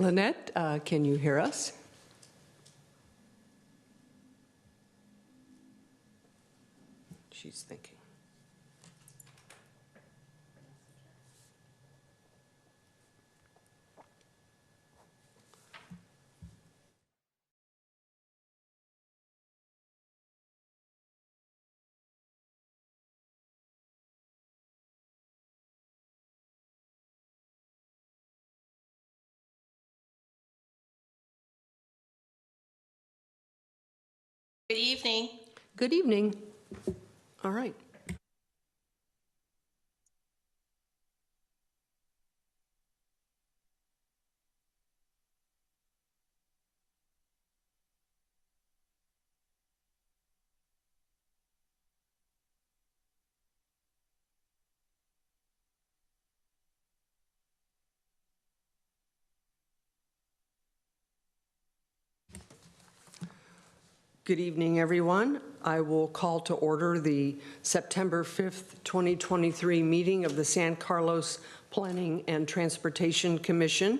Lynette, can you hear us? She's thinking. Good evening. Good evening. All right. Good evening, everyone. I will call to order the September 5th, 2023 meeting of the San Carlos Planning and Transportation Commission.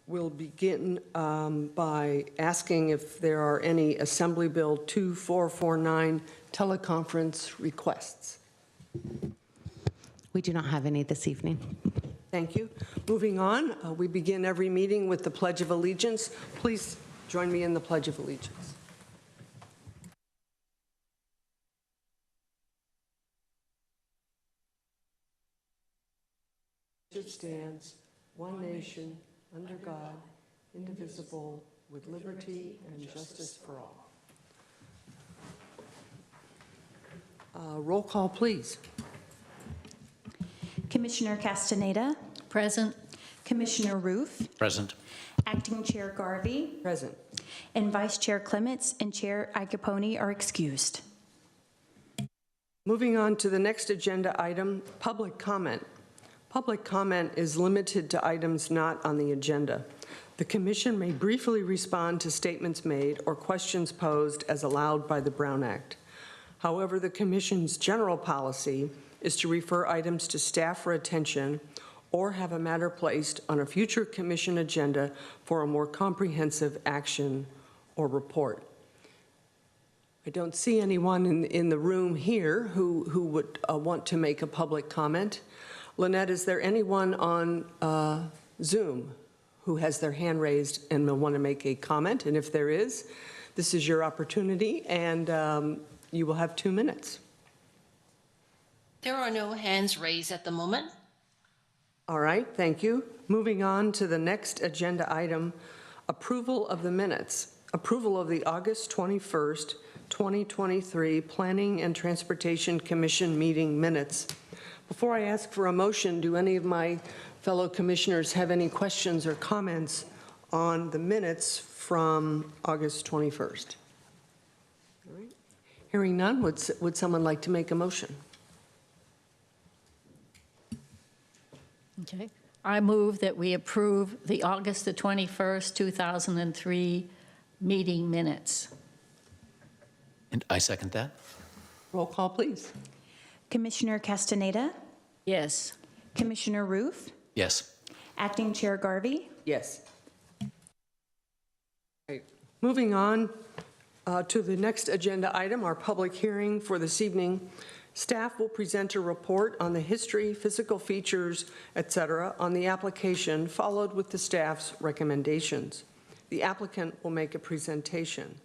We'll begin by asking if there are any Assembly Bill 2449 teleconference requests. We do not have any this evening. Thank you. Moving on, we begin every meeting with the Pledge of Allegiance. Please join me in the Pledge of Allegiance. It stands, one nation, under God, indivisible, with liberty and justice for all. Roll call, please. Commissioner Castaneda. Present. Commissioner Roof. Present. Acting Chair Garvey. Present. And Vice Chair Clements and Chair Agapone are excused. Moving on to the next agenda item, public comment. Public comment is limited to items not on the agenda. The Commission may briefly respond to statements made or questions posed as allowed by the Brown Act. However, the Commission's general policy is to refer items to staff for attention or have a matter placed on a future Commission agenda for a more comprehensive action or report. I don't see anyone in the room here who would want to make a public comment. Lynette, is there anyone on Zoom who has their hand raised and will want to make a comment? And if there is, this is your opportunity, and you will have 2 minutes. There are no hands raised at the moment. All right, thank you. Moving on to the next agenda item, approval of the minutes. Approval of the August 21st, 2023 Planning and Transportation Commission meeting minutes. Before I ask for a motion, do any of my fellow commissioners have any questions or comments on the minutes from August 21st? All right. Hearing none, would someone like to make a motion? Okay. I move that we approve the August the 21st, 2003 meeting minutes. And I second that. Roll call, please. Commissioner Castaneda. Yes. Commissioner Roof. Yes. Acting Chair Garvey. Yes. Right. Moving on to the next agenda item, our public hearing for this evening. Staff will present a report on the history, physical features, etc., on the application, followed with the staff's recommendations. The applicant will make a presentation.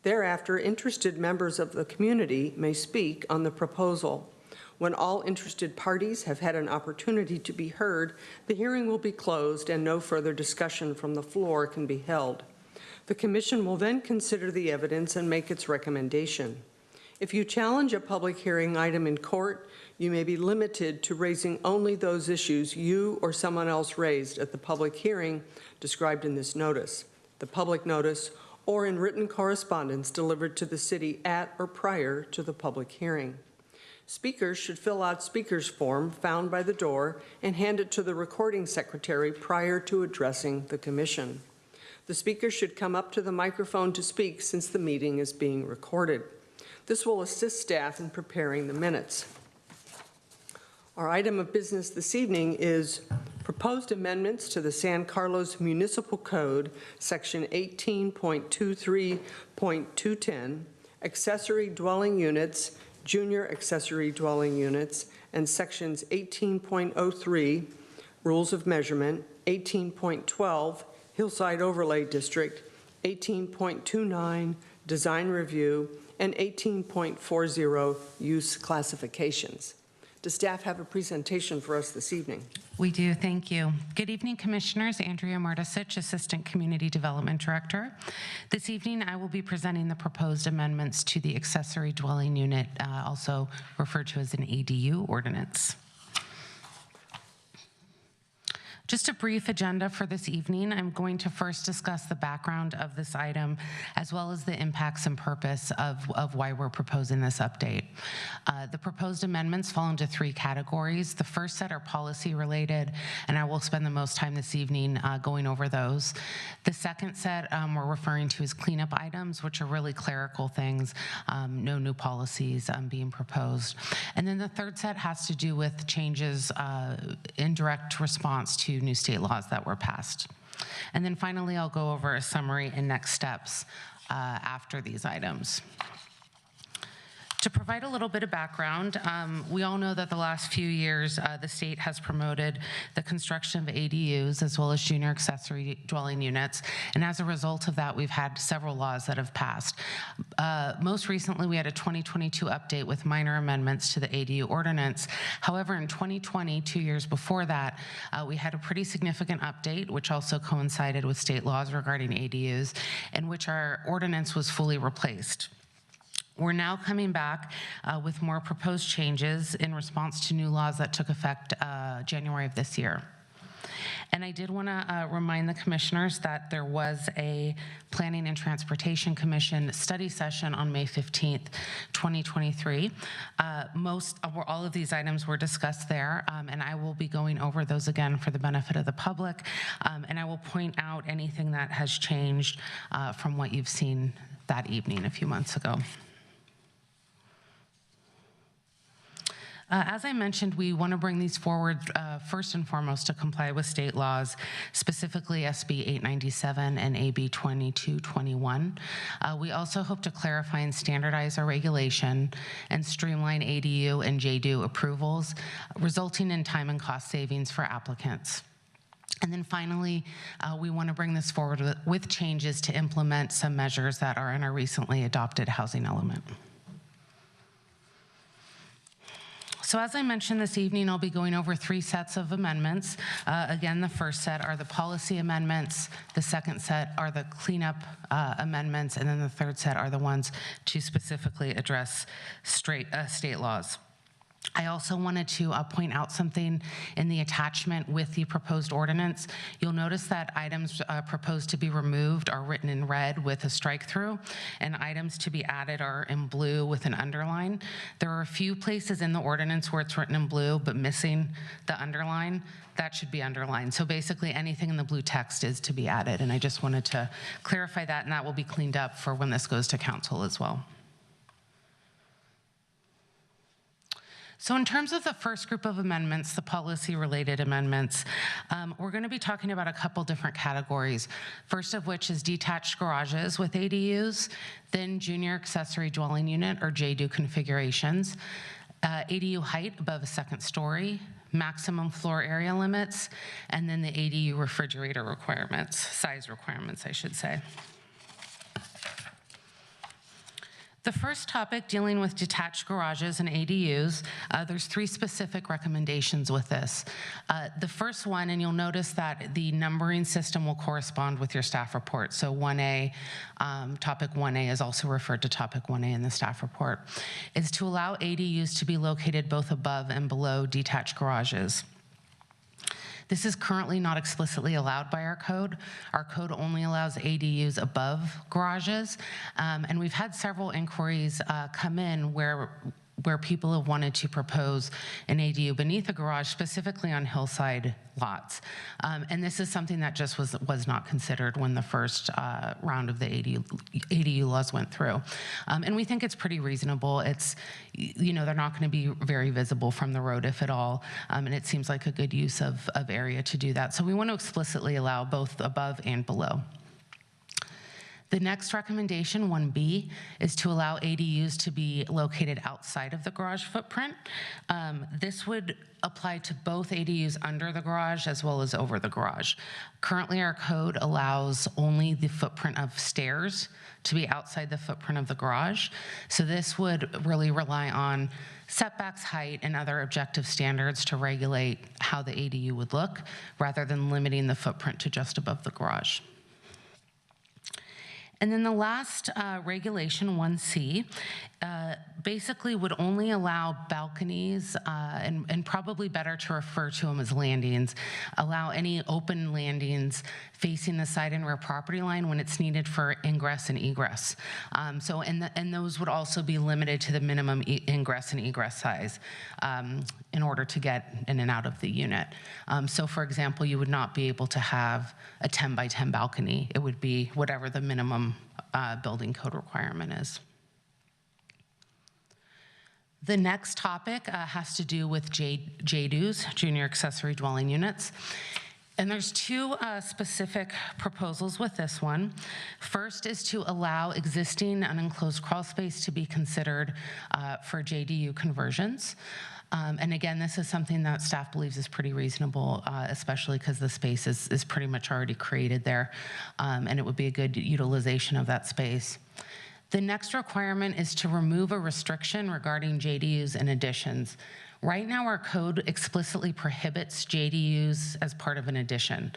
Thereafter, interested members of the community may speak on the proposal. When all interested parties have had an opportunity to be heard, the hearing will be closed and no further discussion from the floor can be held. The Commission will then consider the evidence and make its recommendation. If you challenge a public hearing item in court, you may be limited to raising only those issues you or someone else raised at the public hearing described in this notice, the public notice, or in written correspondence delivered to the city at or prior to the public hearing. Speakers should fill out speaker's form found by the door and hand it to the recording secretary prior to addressing the Commission. The speaker should come up to the microphone to speak since the meeting is being recorded. This will assist staff in preparing the minutes. Our item of business this evening is Proposed amendments to the San Carlos Municipal Code, Section 18.23.210, accessory dwelling units, junior accessory dwelling units, and Sections 18.03, rules of measurement, 18.12, hillside overlay district, 18.29, design review, and 18.40, use classifications. Does staff have a presentation for us this evening? We do, thank you. Good evening, Commissioners. Andrea Martisich, Assistant Community Development Director. This evening, I will be presenting the proposed amendments to the accessory dwelling unit, also referred to as an ADU ordinance. Just a brief agenda for this evening. I'm going to first discuss the background of this item, as well as the impacts and purpose of why we're proposing this update. The proposed amendments fall into three categories. The first set are policy related, and I will spend the most time this evening going over those. The second set we're referring to as cleanup items, which are really clerical things, no new policies being proposed. And then the third set has to do with changes in direct response to new state laws that were passed. And then finally, I'll go over a summary and next steps after these items. To provide a little bit of background, we all know that the last few years, the state has promoted the construction of ADUs as well as junior accessory dwelling units. And as a result of that, we've had several laws that have passed. Most recently, we had a 2022 update with minor amendments to the ADU ordinance. However, in 2020, 2 years before that, we had a pretty significant update, which also coincided with state laws regarding ADUs, in which our ordinance was fully replaced. We're now coming back with more proposed changes in response to new laws that took effect January of this year. And I did want to remind the commissioners that there was a Planning and Transportation Commission study session on May 15th, 2023. All of these items were discussed there, and I will be going over those again for the benefit of the public, and I will point out anything that has changed from what you've seen that evening a few months ago. As I mentioned, we want to bring these forward first and foremost to comply with state laws, specifically SB 897 and AB 2221. We also hope to clarify and standardize our regulation and streamline ADU and JDU approvals, resulting in time and cost savings for applicants. And then finally, we want to bring this forward with changes to implement some measures that are in our recently adopted housing element. So as I mentioned this evening, I'll be going over three sets of amendments. Again, the first set are the policy amendments, the second set are the cleanup amendments, and then the third set are the ones to specifically address state laws. I also wanted to point out something in the attachment with the proposed ordinance. You'll notice that items proposed to be removed are written in red with a strike through, and items to be added are in blue with an underline. There are a few places in the ordinance where it's written in blue but missing the underline. That should be underlined. So basically anything in the blue text is to be added, and I just wanted to clarify that, and that will be cleaned up for when this goes to council as well. So in terms of the first group of amendments, the policy-related amendments, we're going to be talking about a couple different categories. First of which is detached garages with ADUs, then junior accessory dwelling unit or JDU configurations, ADU height above a second story, maximum floor area limits, and then the ADU refrigerator requirements, size requirements, I should say. The first topic, dealing with detached garages and ADUs, there's three specific recommendations with this. The first one, and you'll notice that the numbering system will correspond with your staff report. So 1A, topic 1A is also referred to topic 1A in the staff report, is to allow ADUs to be located both above and below detached garages. This is currently not explicitly allowed by our code. Our code only allows ADUs above garages, and we've had several inquiries come in where where people have wanted to propose an ADU beneath a garage, specifically on hillside lots. And this is something that just was not considered when the first round of the ADU laws went through. And we think it's pretty reasonable. It's, you know, they're not going to be very visible from the road, if at all. And it seems like a good use of area to do that. So we want to explicitly allow both above and below. The next recommendation, 1B, is to allow ADUs to be located outside of the garage footprint. This would apply to both ADUs under the garage as well as over the garage. Currently, our code allows only the footprint of stairs to be outside the footprint of the garage. So this would really rely on setbacks, height, and other objective standards to regulate how the ADU would look, rather than limiting the footprint to just above the garage. And then the last regulation, 1C, basically would only allow balconies, and probably better to refer to them as landings, allow any open landings facing the side and rear property line when it's needed for ingress and egress. And those would also be limited to the minimum ingress and egress size in order to get in and out of the unit. So for example, you would not be able to have a 10 by 10 balcony. It would be whatever the minimum building code requirement is. The next topic has to do with JDUs, junior accessory dwelling units. And there's two specific proposals with this one. First is to allow existing unenclosed crawl space to be considered for JDU conversions. And again, this is something that staff believes is pretty reasonable, especially because the space is pretty much already created there, and it would be a good utilization of that space. The next requirement is to remove a restriction regarding JDUs and additions. Right now, our code explicitly prohibits JDUs as part of an addition.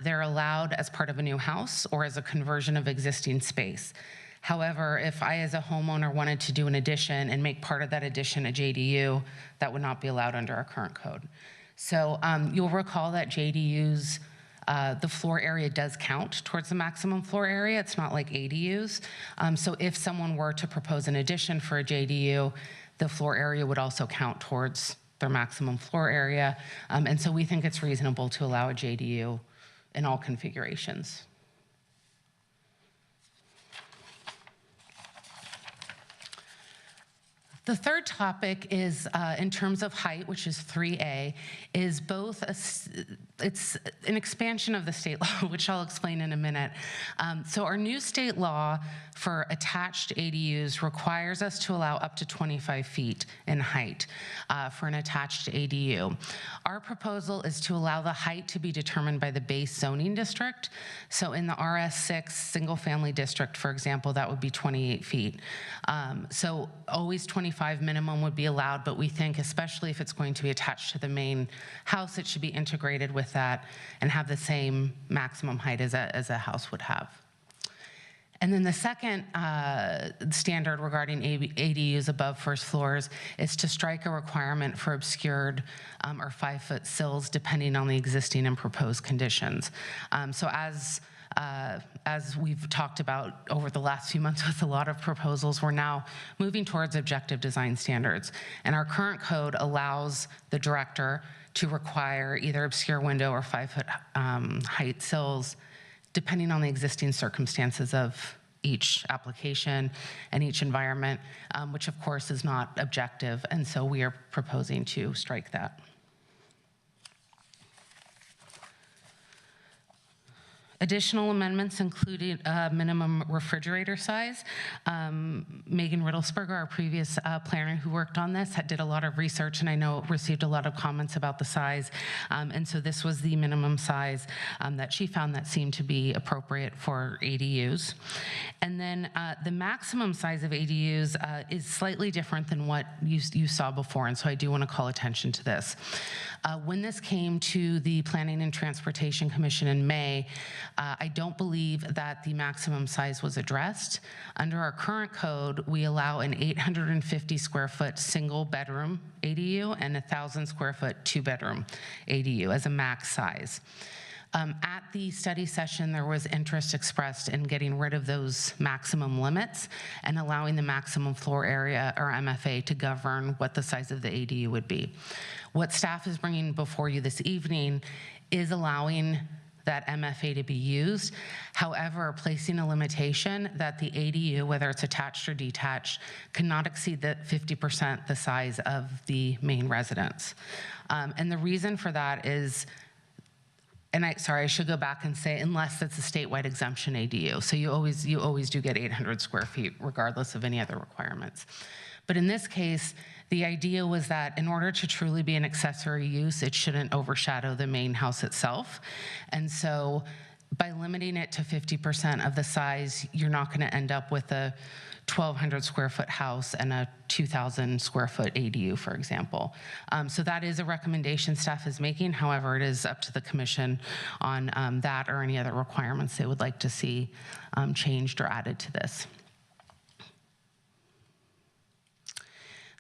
They're allowed as part of a new house or as a conversion of existing space. However, if I as a homeowner wanted to do an addition and make part of that addition a JDU, that would not be allowed under our current code. So you'll recall that JDUs, the floor area does count towards the maximum floor area. It's not like ADUs. So if someone were to propose an addition for a JDU, the floor area would also count towards their maximum floor area. And so we think it's reasonable to allow a JDU in all configurations. The third topic is, in terms of height, which is 3A, is both it's an expansion of the state law, which I'll explain in a minute. So our new state law for attached ADUs requires us to allow up to 25 feet in height for an attached ADU. Our proposal is to allow the height to be determined by the base zoning district. So in the RS6 single family district, for example, that would be 28 feet. So always 25 minimum would be allowed, but we think, especially if it's going to be attached to the main house, it should be integrated with that and have the same maximum height as a house would have. And then the second standard regarding ADUs above first floors is to strike a requirement for obscured or 5-foot sills, depending on the existing and proposed conditions. So as we've talked about over the last few months with a lot of proposals, we're now moving towards objective design standards. And our current code allows the director to require either obscure window or 5-foot height sills, depending on the existing circumstances of each application and each environment, which of course is not objective. And so we are proposing to strike that. Additional amendments included minimum refrigerator size. Megan Riddlesberger, our previous planner who worked on this, did a lot of research, and I know received a lot of comments about the size. And so this was the minimum size that she found that seemed to be appropriate for ADUs. And then the maximum size of ADUs is slightly different than what you saw before, and so I do want to call attention to this. When this came to the Planning and Transportation Commission in May, I don't believe that the maximum size was addressed. Under our current code, we allow an 850 square foot single bedroom ADU and 1,000 square foot 2-bedroom ADU as a max size. At the study session, there was interest expressed in getting rid of those maximum limits and allowing the maximum floor area, or MFA, to govern what the size of the ADU would be. What staff is bringing before you this evening is allowing that MFA to be used. However, placing a limitation that the ADU, whether it's attached or detached, cannot exceed the 50% the size of the main residence. And the reason for that is, and I should go back and say, unless it's a statewide exemption ADU. So you always do get 800 square feet, regardless of any other requirements. But in this case, the idea was that in order to truly be an accessory use, it shouldn't overshadow the main house itself. And so by limiting it to 50% of the size, you're not going to end up with a 1,200 square foot house and a 2,000 square foot ADU, for example. So that is a recommendation staff is making. However, it is up to the commission on that or any other requirements they would like to see changed or added to this.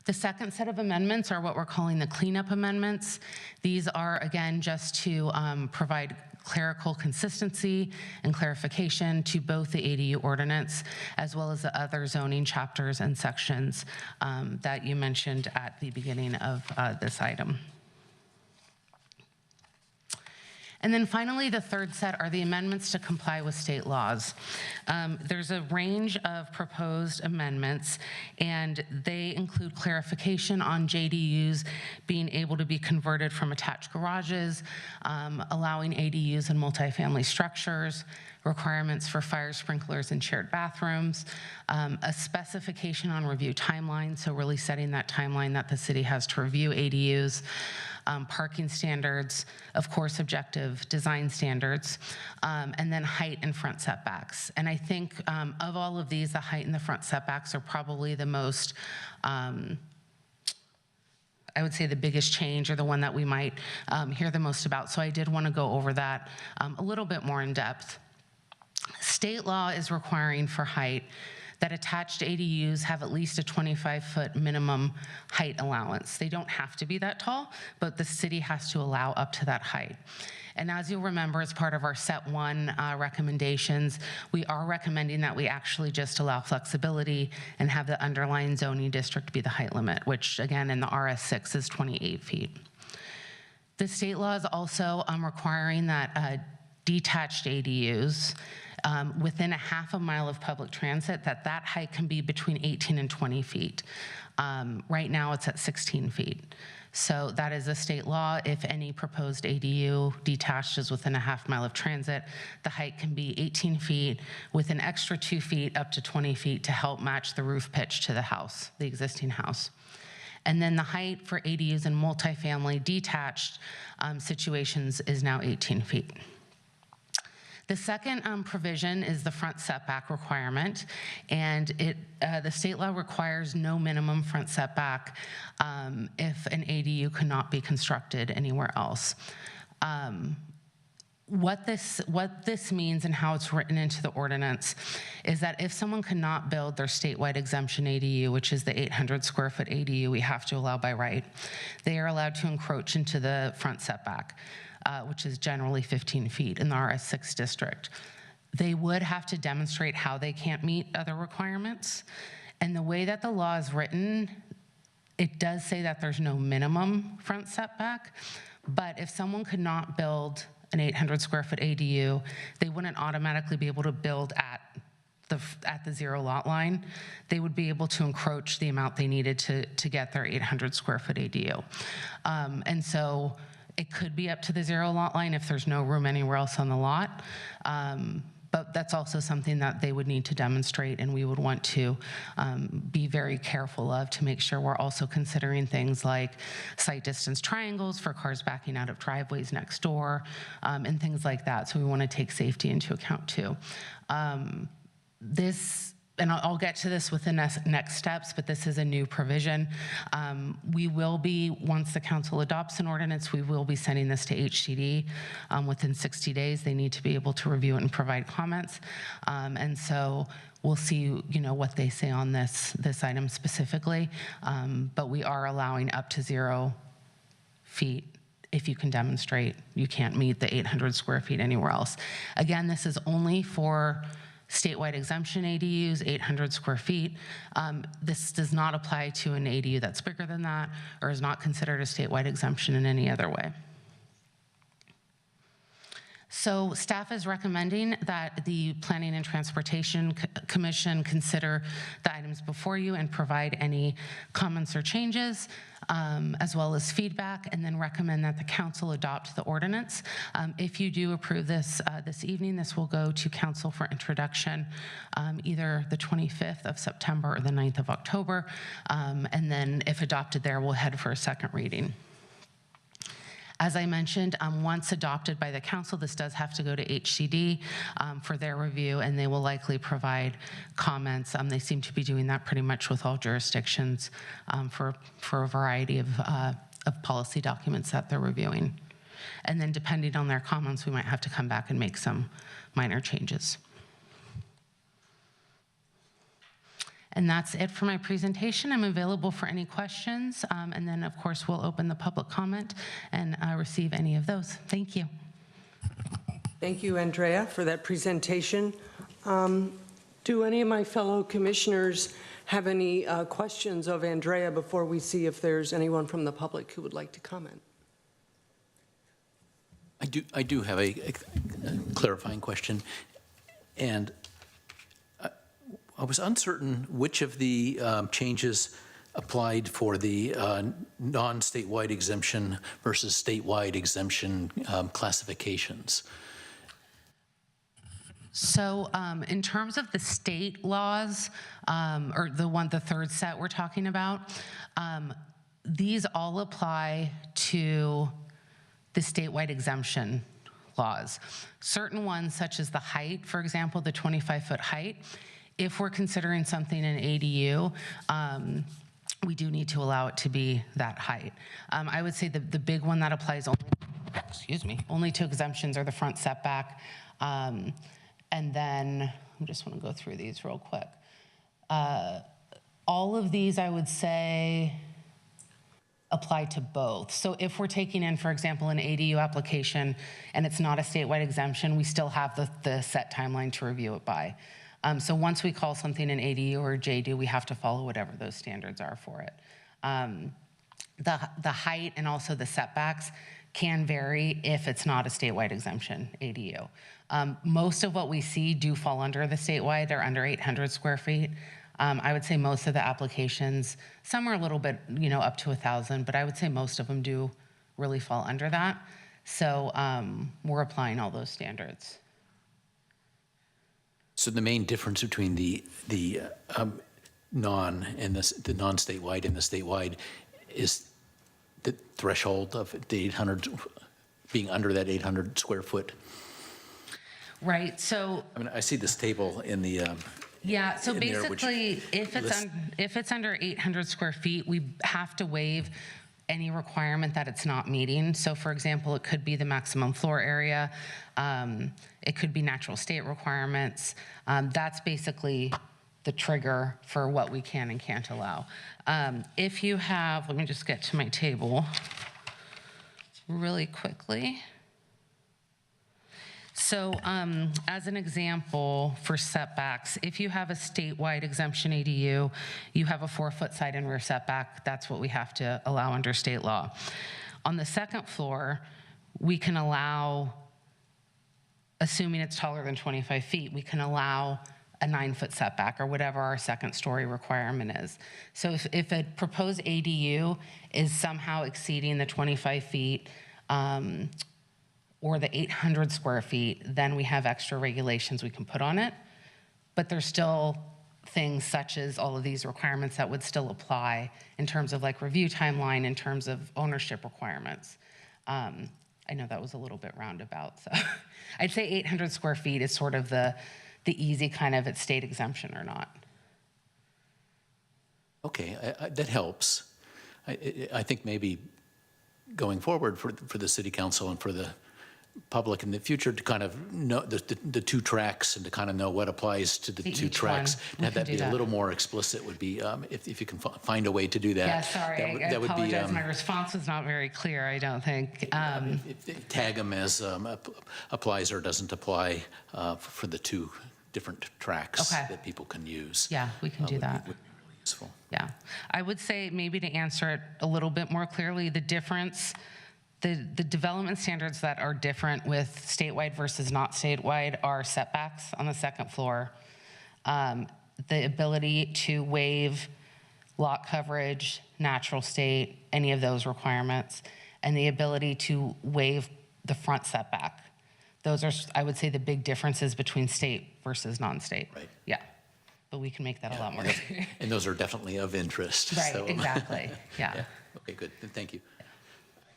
The second set of amendments are what we're calling the cleanup amendments. These are, again, just to provide clerical consistency and clarification to both the ADU ordinance as well as the other zoning chapters and sections that you mentioned at the beginning of this item. And then finally, the third set are the amendments to comply with state laws. There's a range of proposed amendments, and they include clarification on JDUs being able to be converted from attached garages, allowing ADUs in multifamily structures, requirements for fire sprinklers and shared bathrooms, a specification on review timeline, so really setting that timeline that the city has to review ADUs, parking standards, of course, objective design standards, and then height and front setbacks. And I think of all of these, the height and the front setbacks are probably the most, I would say the biggest change, or the one that we might hear the most about. So I did want to go over that a little bit more in depth. State law is requiring for height that attached ADUs have at least a 25-foot minimum height allowance. They don't have to be that tall, but the city has to allow up to that height. And as you'll remember, as part of our Set 1 recommendations, we are recommending that we actually just allow flexibility and have the underlying zoning district be the height limit, which again in the RS6 is 28 feet. The state law is also requiring that detached ADUs within a half a mile of public transit, that height can be between 18 and 20 feet. Right now it's at 16 feet. So that is a state law. If any proposed ADU detached is within a half mile of transit, the height can be 18 feet with an extra 2 feet up to 20 feet to help match the roof pitch to the house, the existing house. And then the height for ADUs in multifamily detached situations is now 18 feet. The second provision is the front setback requirement, and the state law requires no minimum front setback if an ADU cannot be constructed anywhere else. What this means and how it's written into the ordinance is that if someone cannot build their statewide exemption ADU, which is the 800 square foot ADU we have to allow by right, they are allowed to encroach into the front setback, which is generally 15 feet in the RS6 district. They would have to demonstrate how they can't meet other requirements. And the way that the law is written, it does say that there's no minimum front setback, but if someone could not build an 800 square foot ADU, they wouldn't automatically be able to build at the zero lot line. They would be able to encroach the amount they needed to get their 800 square foot ADU. And so it could be up to the zero lot line if there's no room anywhere else on the lot. But that's also something that they would need to demonstrate, and we would want to be very careful of to make sure we're also considering things like sight distance triangles for cars backing out of driveways next door, and things like that. So we want to take safety into account too. And I'll get to this with the next steps, but this is a new provision. We will be, once the council adopts an ordinance, we will be sending this to HCD within 60 days. They need to be able to review it and provide comments. And so we'll see, what they say on this item specifically. But we are allowing up to 0 feet if you can demonstrate you can't meet the 800 square feet anywhere else. Again, this is only for statewide exemption ADUs, 800 square feet. This does not apply to an ADU that's bigger than that or is not considered a statewide exemption in any other way. So staff is recommending that the Planning and Transportation Commission consider the items before you and provide any comments or changes, as well as feedback, and then recommend that the council adopt the ordinance. If you do approve this this evening, this will go to council for introduction either the 25th of September or the 9th of October, and then if adopted there, we'll head for a second reading. As I mentioned, once adopted by the council, this does have to go to HCD for their review, and they will likely provide comments. They seem to be doing that pretty much with all jurisdictions for a variety of policy documents that they're reviewing. And then depending on their comments, we might have to come back and make some minor changes. And that's it for my presentation. I'm available for any questions. And then, of course, we'll open the public comment and receive any of those. Thank you. Thank you, Andrea, for that presentation. Do any of my fellow commissioners have any questions of Andrea before we see if there's anyone from the public who would like to comment? I do have a clarifying question, and I was uncertain which of the changes applied for the non-statewide exemption versus statewide exemption classifications. So in terms of the state laws, or the third set we're talking about, these all apply to the statewide exemption laws. Certain ones, such as the height, for example, the 25-foot height, if we're considering something an ADU, we do need to allow it to be that height. I would say the big one that applies only to exemptions are the front setback. And then, I just want to go through these real quick. All of these, I would say, apply to both. So if we're taking in, for example, an ADU application and it's not a statewide exemption, we still have the set timeline to review it by. So once we call something an ADU or a JDU, we have to follow whatever those standards are for it. The height and also the setbacks can vary if it's not a statewide exemption ADU. Most of what we see do fall under the statewide. They're under 800 square feet. I would say most of the applications, some are a little bit, up to 1,000, but I would say most of them do really fall under that. So we're applying all those standards. So the main difference between the non-statewide and the statewide is the threshold of the 800 being under that 800 square foot. Right. So I mean, I see this table in the yeah. So in there, basically, if it's under 800 square feet, we have to waive any requirement that it's not meeting. So for example, it could be the maximum floor area. It could be natural state requirements. That's basically the trigger for what we can and can't allow. If you have, let me just get to my table really quickly. So as an example for setbacks, if you have a statewide exemption ADU, you have a 4-foot side and rear setback. That's what we have to allow under state law. On the second floor, we can allow, assuming it's taller than 25 feet, we can allow a 9-foot setback or whatever our second story requirement is. So if a proposed ADU is somehow exceeding the 25 feet, or the 800 square feet, then we have extra regulations we can put on it. But there's still things such as all of these requirements that would still apply in terms of like review timeline, in terms of ownership requirements. I know that was a little bit roundabout, so I'd say 800 square feet is sort of the easy kind of it's state exemption or not. Okay, that helps. I think maybe going forward for the city council and for the public in the future to kind of know the two tracks and to kind of know what applies to the two Each tracks. one. And We have can that do be a that. little more explicit would be, if you can find a way to do that. Yeah, sorry, I that would be, apologize. My response was not very clear, I don't think. tag them as applies or doesn't apply for the two different tracks Okay. that people can use. Yeah, we can do would be- that. would be really useful. Yeah. I would say maybe to answer it a little bit more clearly, the difference, the development standards that are different with statewide versus not statewide are setbacks on the second floor, the ability to waive lot coverage, natural state, any of those requirements, and the ability to waive the front setback. Those are, I would say, the big differences between state versus non-state. Right. Yeah. But we can make that a lot more clear. And those are definitely of interest. Right, so- exactly. Yeah. Okay, good. Thank you.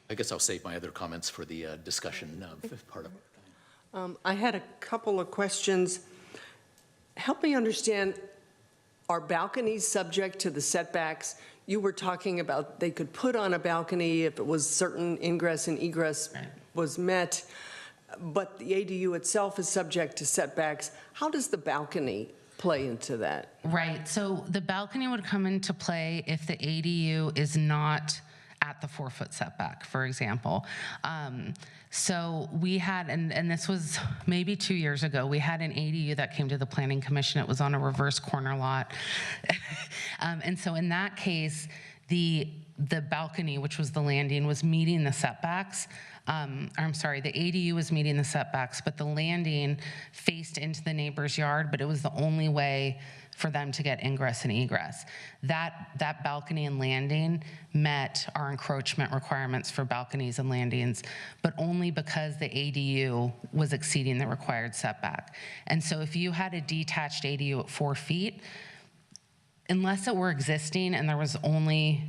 I guess I'll save my other comments for the discussion part of it. I had a couple of questions. Help me understand, are balconies subject to the setbacks? You were talking about they could put on a balcony if it was certain ingress and egress Right. was met, but the ADU itself is subject to setbacks. How does the balcony play into that? Right, so the balcony would come into play if the ADU is not at the 4-foot setback, for example. So we had, and this was maybe 2 years ago, we had an ADU that came to the Planning Commission. It was on a reverse corner lot. And so in that case, the balcony, which was the landing, was meeting the setbacks. I'm sorry, the ADU was meeting the setbacks, but the landing faced into the neighbor's yard, but it was the only way for them to get ingress and egress. That balcony and landing met our encroachment requirements for balconies and landings, but only because the ADU was exceeding the required setback. And so if you had a detached ADU at 4 feet, unless it were existing and that was the only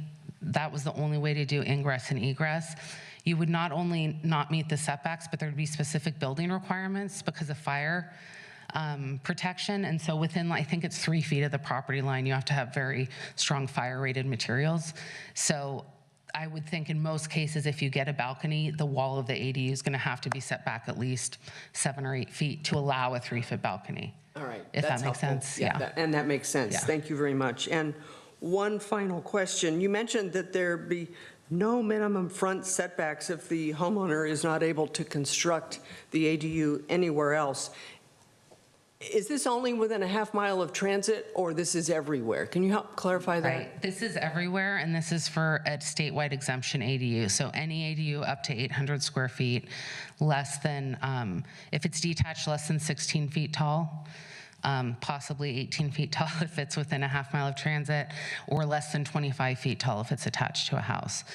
way to do ingress and egress, you would not only not meet the setbacks, but there'd be specific building requirements because of fire protection. And so within, I think it's 3 feet of the property line, you have to have very strong fire-rated materials. So I would think in most cases, if you get a balcony, the wall of the ADU is going to have to be set back at least 7 or 8 feet to allow a 3-foot balcony. All right. If that that's makes helpful. sense, yeah. And that makes sense. Yeah. Thank you very much. And one final question. You mentioned that there be no minimum front setbacks if the homeowner is not able to construct the ADU anywhere else. Is this only within a half mile of transit, or this is everywhere? Can you help clarify that? Right, this is everywhere, and this is for a statewide exemption ADU. So any ADU up to 800 square feet, less than, if it's detached, less than 16 feet tall, possibly 18 feet tall if it's within a half mile of transit, or less than 25 feet tall if it's attached to a house.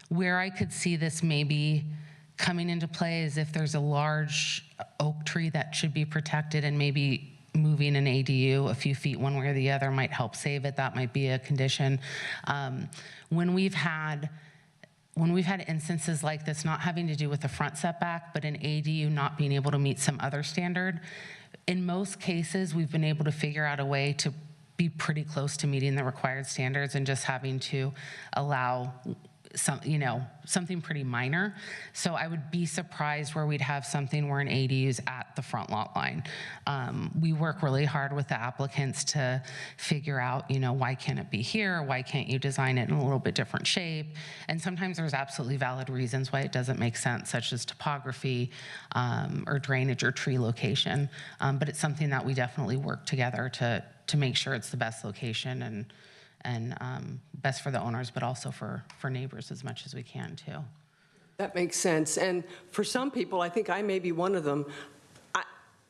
Where I could see this maybe coming into play is if there's a large oak tree that should be protected, and maybe moving an ADU a few feet one way or the other might help save it. That might be a condition. When we've had instances like this, not having to do with the front setback, but an ADU not being able to meet some other standard, in most cases, we've been able to figure out a way to be pretty close to meeting the required standards and just having to allow something pretty minor. So I would be surprised where we'd have something where an ADU is at the front lot line. We work really hard with the applicants to figure out, why can't it be here? Why can't you design it in a little bit different shape? And sometimes there's absolutely valid reasons why it doesn't make sense, such as topography or drainage or tree location. But it's something that we definitely work together to make sure it's the best location and best for the owners, but also for neighbors as much as we can too. That makes sense. And for some people, I think I may be one of them,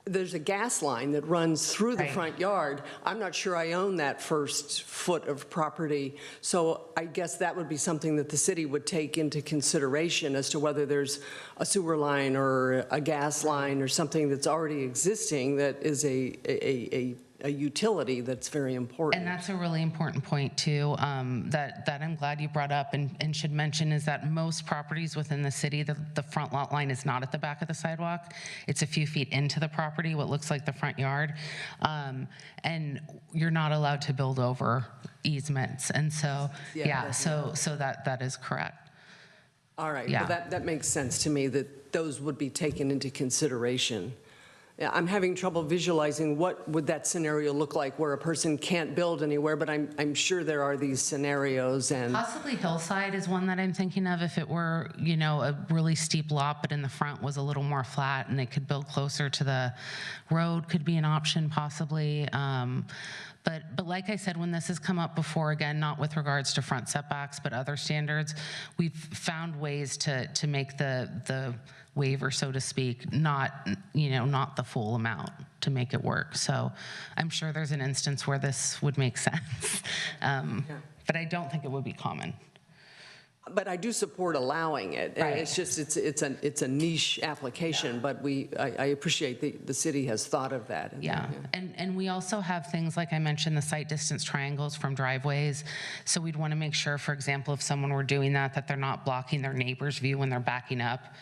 there's a gas line that runs through the Right. front yard. I'm not sure I own that first foot of property. So I guess that would be something that the city would take into consideration as to whether there's a sewer line or a gas line or something that's already existing that is a utility that's very important. And that's a really important point too, that I'm glad you brought up and should mention, is that most properties within the city, the front lot line is not at the back of the sidewalk. It's a few feet into the property, what looks like the front yard. And you're not allowed to build over easements. And so, Yeah, so that is correct. All right, Yeah. well, that makes sense to me, that those would be taken into consideration. Yeah, I'm having trouble visualizing what would that scenario look like where a person can't build anywhere, but I'm sure there are these scenarios, and Possibly hillside is one that I'm thinking of, if it were, you know, a really steep lot, but in the front was a little more flat and they could build closer to the road, could be an option possibly. But like I said, when this has come up before, again, not with regards to front setbacks, but other standards, we've found ways to make the waiver, so to speak, not, you know, not the full amount to make it work. So I'm sure there's an instance where this would make sense. But I don't think it would be common. but I do support allowing it. Right. It's just, it's a niche application, but I appreciate the city has thought of that. Yeah, and we also have things, like I mentioned, the site distance triangles from driveways. So we'd want to make sure, for example, if someone were doing that they're not blocking their neighbor's view when they're backing up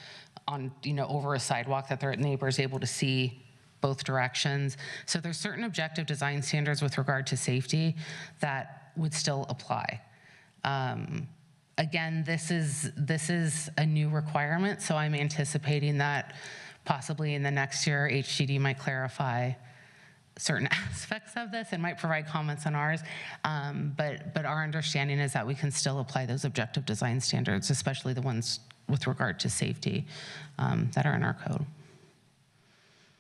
on, you know, over a sidewalk, that their neighbor is able to see both directions. So there's certain objective design standards with regard to safety that would still apply. Again, this is a new requirement, so I'm anticipating that possibly in the next year, HGD might clarify certain aspects of this and might provide comments on ours. But our understanding is that we can still apply those objective design standards, especially the ones with regard to safety that are in our code.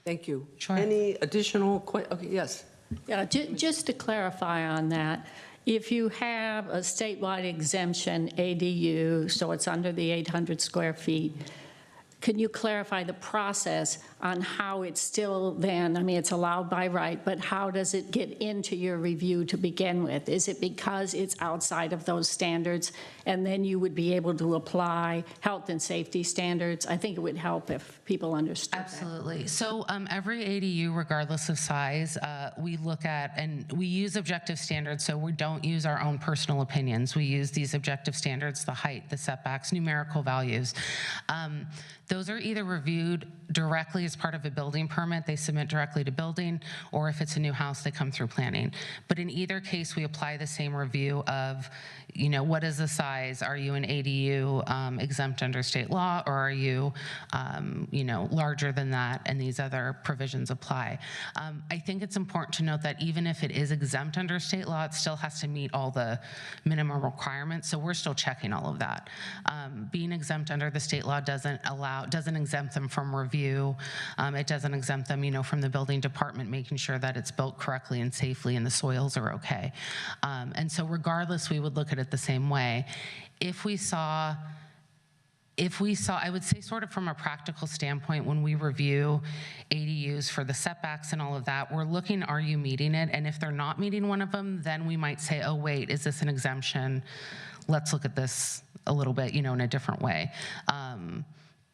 Thank you. Sure. Any additional okay, yes. Yeah, just to clarify on that, if you have a statewide exemption ADU, so it's under the 800 square feet, can you clarify the process on how it's still then, I mean, it's allowed by right, but how does it get into your review to begin with? Is it because it's outside of those standards, and then you would be able to apply health and safety standards? I think it would help if people understood that. Absolutely. So every ADU, regardless of size, we look at, and we use objective standards, so we don't use our own personal opinions. We use these objective standards, the height, the setbacks, numerical values. Those are either reviewed directly as part of a building permit, they submit directly to building, or if it's a new house, they come through planning. But in either case, we apply the same review of, you know, what is the size? Are you an ADU exempt under state law, or are you, you know, larger than that, and these other provisions apply? I think it's important to note that even if it is exempt under state law, it still has to meet all the minimum requirements, so we're still checking all of that. Being exempt under the state law doesn't exempt them from review. It doesn't exempt them, you know, from the building department making sure that it's built correctly and safely and the soils are okay. And so regardless, we would look at it the same way. If we saw, I would say sort of from a practical standpoint, when we review ADUs for the setbacks and all of that, we're looking, are you meeting it? And if they're not meeting one of them, then we might say, oh, wait, is this an exemption? Let's look at this a little bit, you know, in a different way.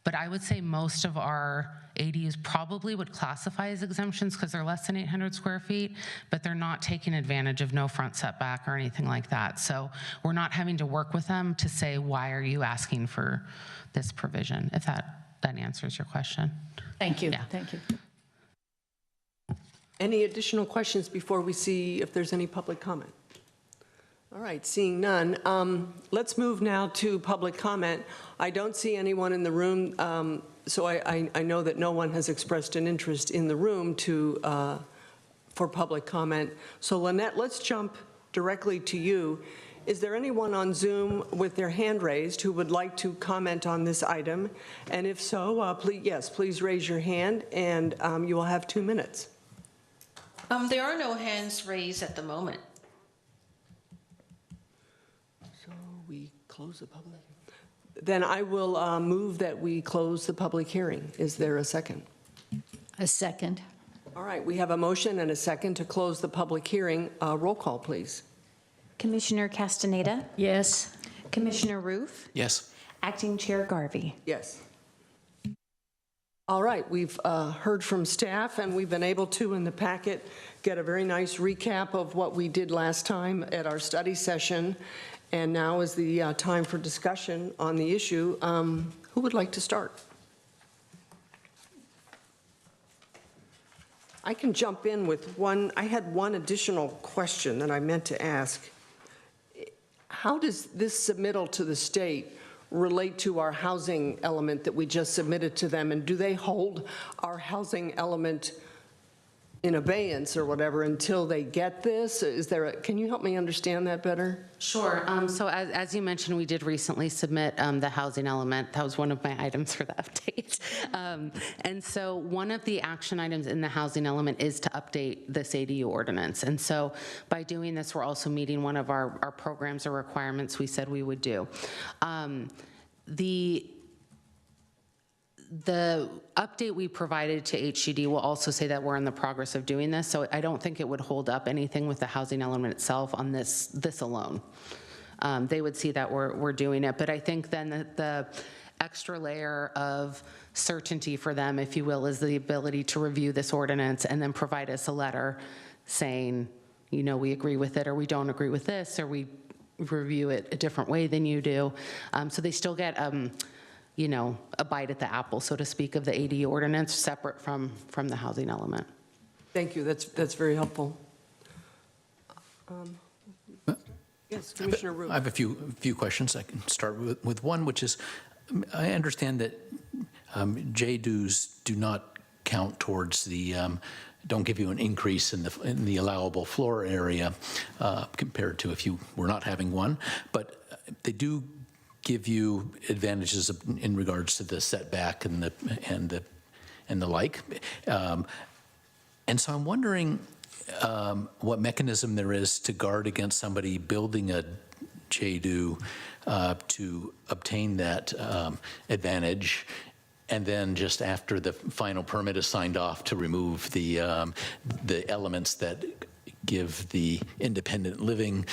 But I would say most of our ADUs probably would classify as exemptions because they're less than 800 square feet, but they're not taking advantage of no front setback or anything like that. So we're not having to work with them to say, why are you asking for this provision, if that answers your question. Thank you, Yeah. thank you. Any additional questions before we see if there's any public comment? All right, seeing none, let's move now to public comment. I don't see anyone in the room, so I know that no one has expressed an interest in the room for public comment. So Lynette, let's jump directly to you. Is there anyone on Zoom with their hand raised who would like to comment on this item? And if so, please raise your hand, and you will have 2 minutes. There are no hands raised at the moment. So we close the public hearing. Then I will move that we close the public hearing. Is there a second? A second. All right, we have a motion and a second to close the public hearing. Roll call, please. Commissioner Castaneda, Yes. Commissioner Roof, Yes. Acting Chair Garvey. Yes. All right, we've heard from staff, and we've been able to, in the packet, get a very nice recap of what we did last time at our study session. And now is the time for discussion on the issue. Who would like to start? I can jump in with one. I had one additional question that I meant to ask. How does this submittal to the state relate to our housing element that we just submitted to them? And do they hold our housing element in abeyance or whatever until they get this? Can you help me understand that better? Sure. So as you mentioned, we did recently submit the housing element. That was one of my items for the update. And so one of the action items in the housing element is to update this ADU ordinance. And so by doing this, we're also meeting one of our programs or requirements we said we would do. The update we provided to HCD will also say that we're in the progress of doing this, so I don't think it would hold up anything with the housing element itself on this alone. They would see that we're doing it, but I think then the extra layer of certainty for them, if you will, is the ability to review this ordinance and then provide us a letter saying, you know, we agree with it, or we don't agree with this, or we review it a different way than you do. So they still get you know, a bite at the apple, so to speak, of the ADU ordinance, separate from the housing element. Thank you, that's very helpful. Yes, Commissioner Root. I have a few questions. I can start with one, which is, I understand that JDUs do not count towards the, don't give you an increase in the allowable floor area compared to if you were not having one, but they do give you advantages in regards to the setback and the like. And so I'm wondering what mechanism there is to guard against somebody building a JDU to obtain that advantage, and then just after the final permit is signed off to remove the elements that give the independent living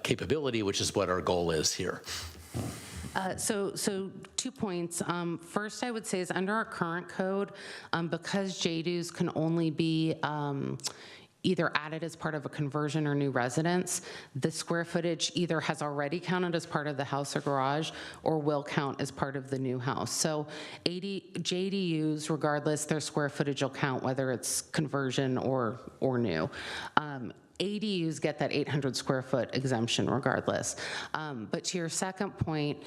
capability, which is what our goal is here. So 2 points. First, I would say is under our current code, because JDUs can only be either added as part of a conversion or new residence, the square footage either has already counted as part of the house or garage or will count as part of the new house. So JDUs, regardless, their square footage will count whether it's conversion or new. ADUs get that 800 square foot exemption regardless. But to your second point,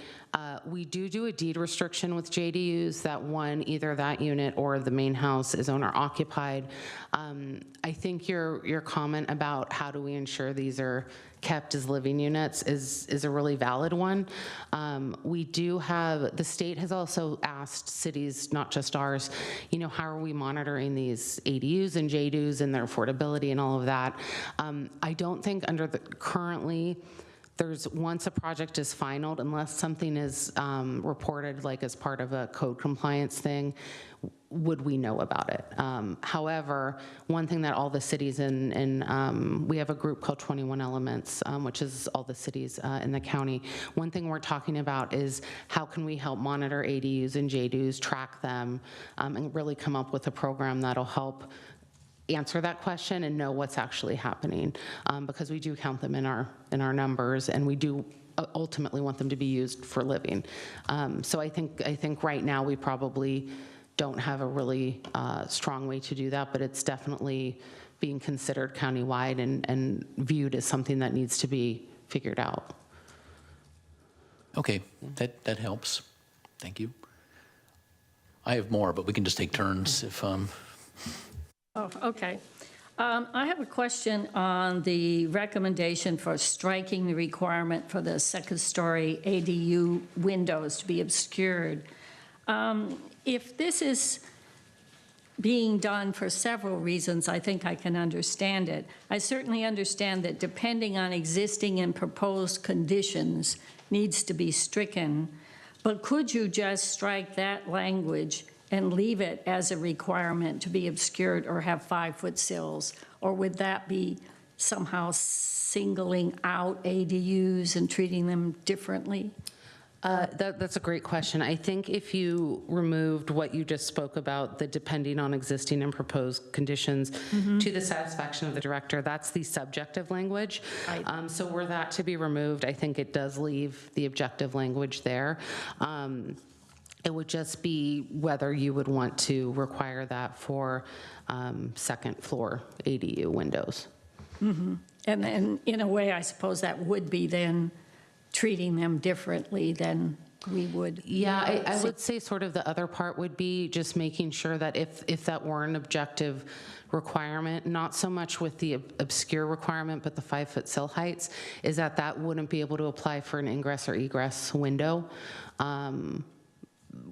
we do a deed restriction with JDUs that one, either that unit or the main house is owner occupied. I think your comment about how do we ensure these are kept as living units is a really valid one. We do have, the state has also asked cities, not just ours, you know, how are we monitoring these ADUs and JDUs and their affordability and all of that. I don't think under the currently, there's, once a project is finalized, unless something is reported like as part of a code compliance thing, would we know about it. However, one thing that all the cities we have a group called 21 Elements, which is all the cities in the county. One thing we're talking about is how can we help monitor ADUs and JDUs, track them, and really come up with a program that'll help answer that question and know what's actually happening, because we do count them in our numbers, and we do ultimately want them to be used for living. So I think right now we probably don't have a really strong way to do that, but it's definitely being considered countywide and viewed as something that needs to be figured out. Okay, that helps. Thank you. I have more, but we can just take turns if. Oh, okay. I have a question on the recommendation for striking the requirement for the second-story ADU windows to be obscured. If this is being done for several reasons, I think I can understand it. I certainly understand that depending on existing and proposed conditions needs to be stricken, but could you just strike that language and leave it as a requirement to be obscured or have 5-foot sills? Or would that be somehow singling out ADUs and treating them differently? That's a great question. I think if you removed what you just spoke about, the depending on existing and proposed conditions to the satisfaction of the director, that's the subjective language. So were that to be removed, I think it does leave the objective language there. It would just be whether you would want to require that for second floor ADU windows. And then in a way, I suppose that would be then treating them differently than we would. Yeah, I would say sort of the other part would be just making sure that if that were an objective requirement, not so much with the obscure requirement, but the 5-foot sill heights, is that wouldn't be able to apply for an ingress or egress window,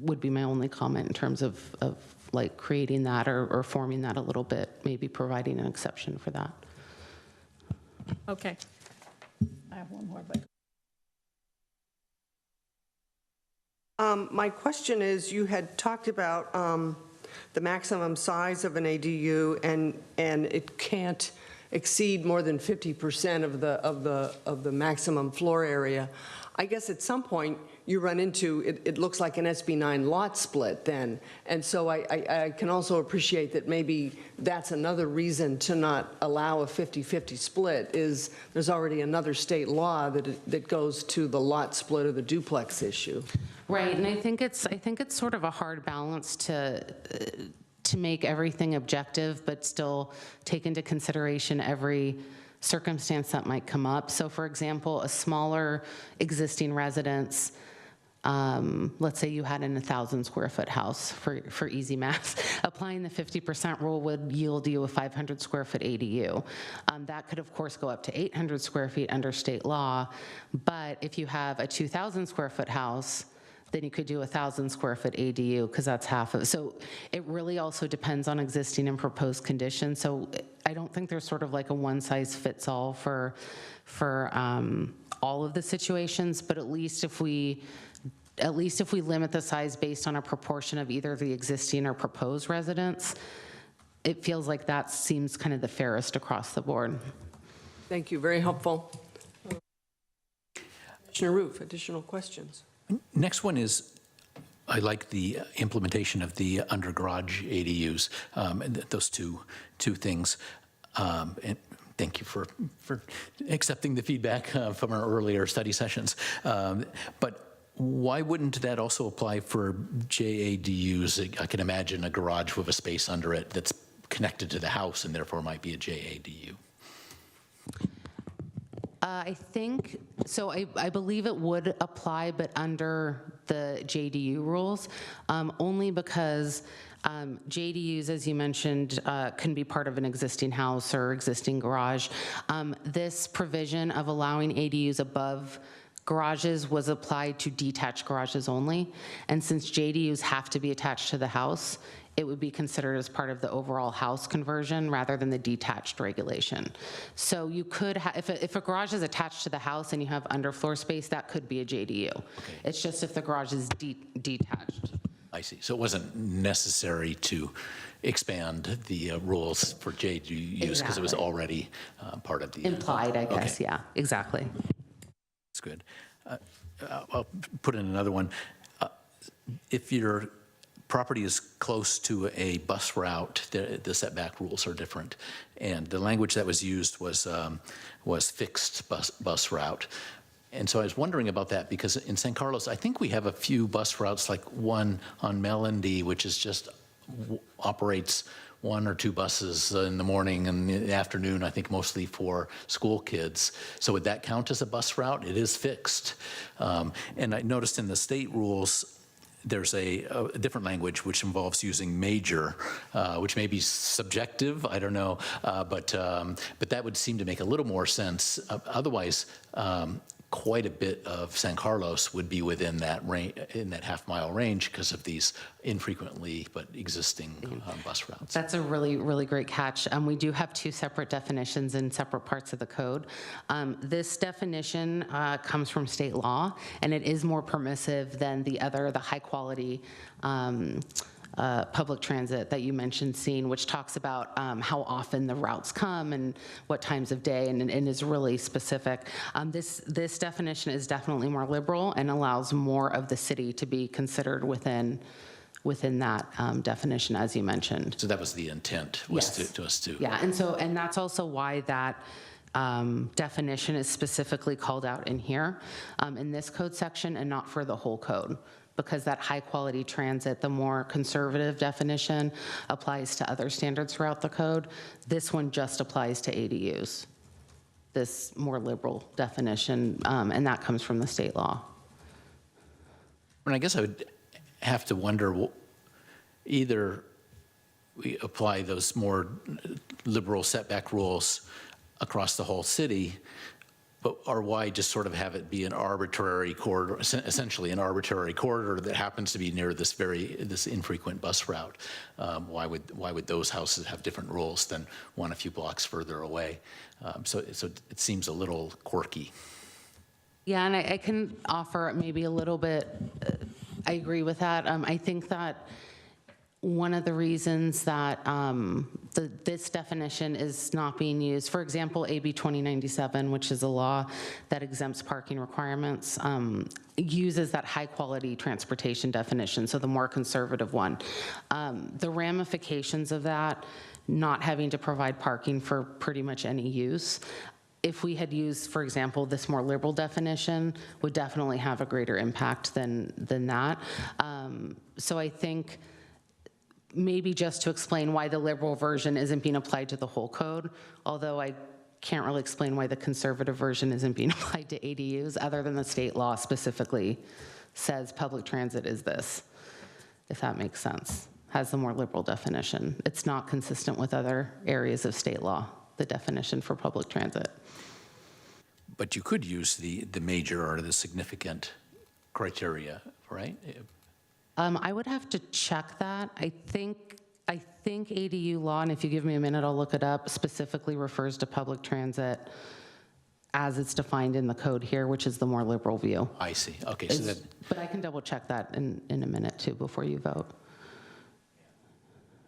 would be my only comment in terms of like creating that or forming that a little bit, maybe providing an exception for that. Okay. I have one more, but. My question is, you had talked about the maximum size of an ADU, and it can't exceed more than 50% of the maximum floor area. I guess at some point, you run into, it looks like an SB 9 lot split then. And so I can also appreciate that maybe that's another reason to not allow a 50-50 split, is there's already another state law that goes to the lot split or the duplex issue. Right, and I think it's sort of a hard balance to make everything objective, but still take into consideration every circumstance that might come up. So for example, a smaller existing residence, let's say you had an 1,000 square foot house for easy math, applying the 50% rule would yield you a 500 square foot ADU. That could of course go up to 800 square feet under state law, but if you have a 2,000 square foot house, then you could do a 1,000 square foot ADU, because that's half of it. So it really also depends on existing and proposed conditions. So I don't think there's sort of like a one size fits all for all of the situations, but at least if we limit the size based on a proportion of either the existing or proposed residents, it feels like that seems kind of the fairest across the board. Thank you, very helpful. Commissioner Roof, additional questions? Next one is, I like the implementation of the under garage ADUs, and those two things. And thank you for accepting the feedback from our earlier study sessions. But why wouldn't that also apply for JADUs? I can imagine a garage with a space under it that's connected to the house and therefore might be a JADU. I think, so I believe it would apply, but under the JDU rules, only because JDUs, as you mentioned, can be part of an existing house or existing garage. This provision of allowing ADUs above garages was applied to detached garages only, and since JDUs have to be attached to the house, it would be considered as part of the overall house conversion rather than the detached regulation. So you could have, if a garage is attached to the house and you have underfloor space, that could be a JDU. Okay. It's just if the garage is detached. I see. So it wasn't necessary to expand the rules for JDUs because it was already part of the... Implied, I guess, okay. Yeah, exactly. That's good. I'll put in another one. If your property is close to a bus route, the setback rules are different. And the language that was used was fixed bus route. And so I was wondering about that because in San Carlos, I think we have a few bus routes, like one on Melody, which is just operates one or two buses in the morning and in the afternoon, I think mostly for school kids. So would that count as a bus route? It is fixed. And I noticed in the state rules, there's a different language which involves using major, which may be subjective, I don't know, but that would seem to make a little more sense. Otherwise, quite a bit of San Carlos would be within that range, in that half-mile range, because of these infrequently but existing bus routes. That's a really, really great catch. We do have two separate definitions in separate parts of the code. This definition comes from state law, and it is more permissive than the high-quality public transit that you mentioned, Scene, which talks about how often the routes come and what times of day, and is really specific. This definition is definitely more liberal and allows more of the city to be considered within that definition, as you mentioned. So that was the intent, was Yes. to us to. Yeah, and that's also why that definition is specifically called out in here, in this code section, and not for the whole code, because that high-quality transit, the more conservative definition, applies to other standards throughout the code. This one just applies to ADUs, this more liberal definition, and that comes from the state law. I guess I would have to wonder, either we apply those more liberal setback rules across the whole city, or why just sort of have it be an arbitrary corridor, essentially an arbitrary corridor that happens to be near this infrequent bus route? Why would those houses have different rules than one a few blocks further away? So it seems a little quirky. Yeah, and I can offer maybe a little bit, I agree with that. I think that one of the reasons that this definition is not being used, for example, AB 2097, which is a law that exempts parking requirements, uses that high-quality transportation definition, so the more conservative one. The ramifications of that, not having to provide parking for pretty much any use, if we had used, for example, this more liberal definition, would definitely have a greater impact than that. So I think maybe just to explain why the liberal version isn't being applied to the whole code, although I can't really explain why the conservative version isn't being applied to ADUs, other than the state law specifically says public transit is this, if that makes sense, has the more liberal definition. It's not consistent with other areas of state law, the definition for public transit. But you could use the major or the significant criteria, right? I would have to check that. I think ADU law, and if you give me a minute, I'll look it up, specifically refers to public transit as it's defined in the code here, which is the more liberal view. I see. Okay, so that. But I can double check that in a minute too before you vote.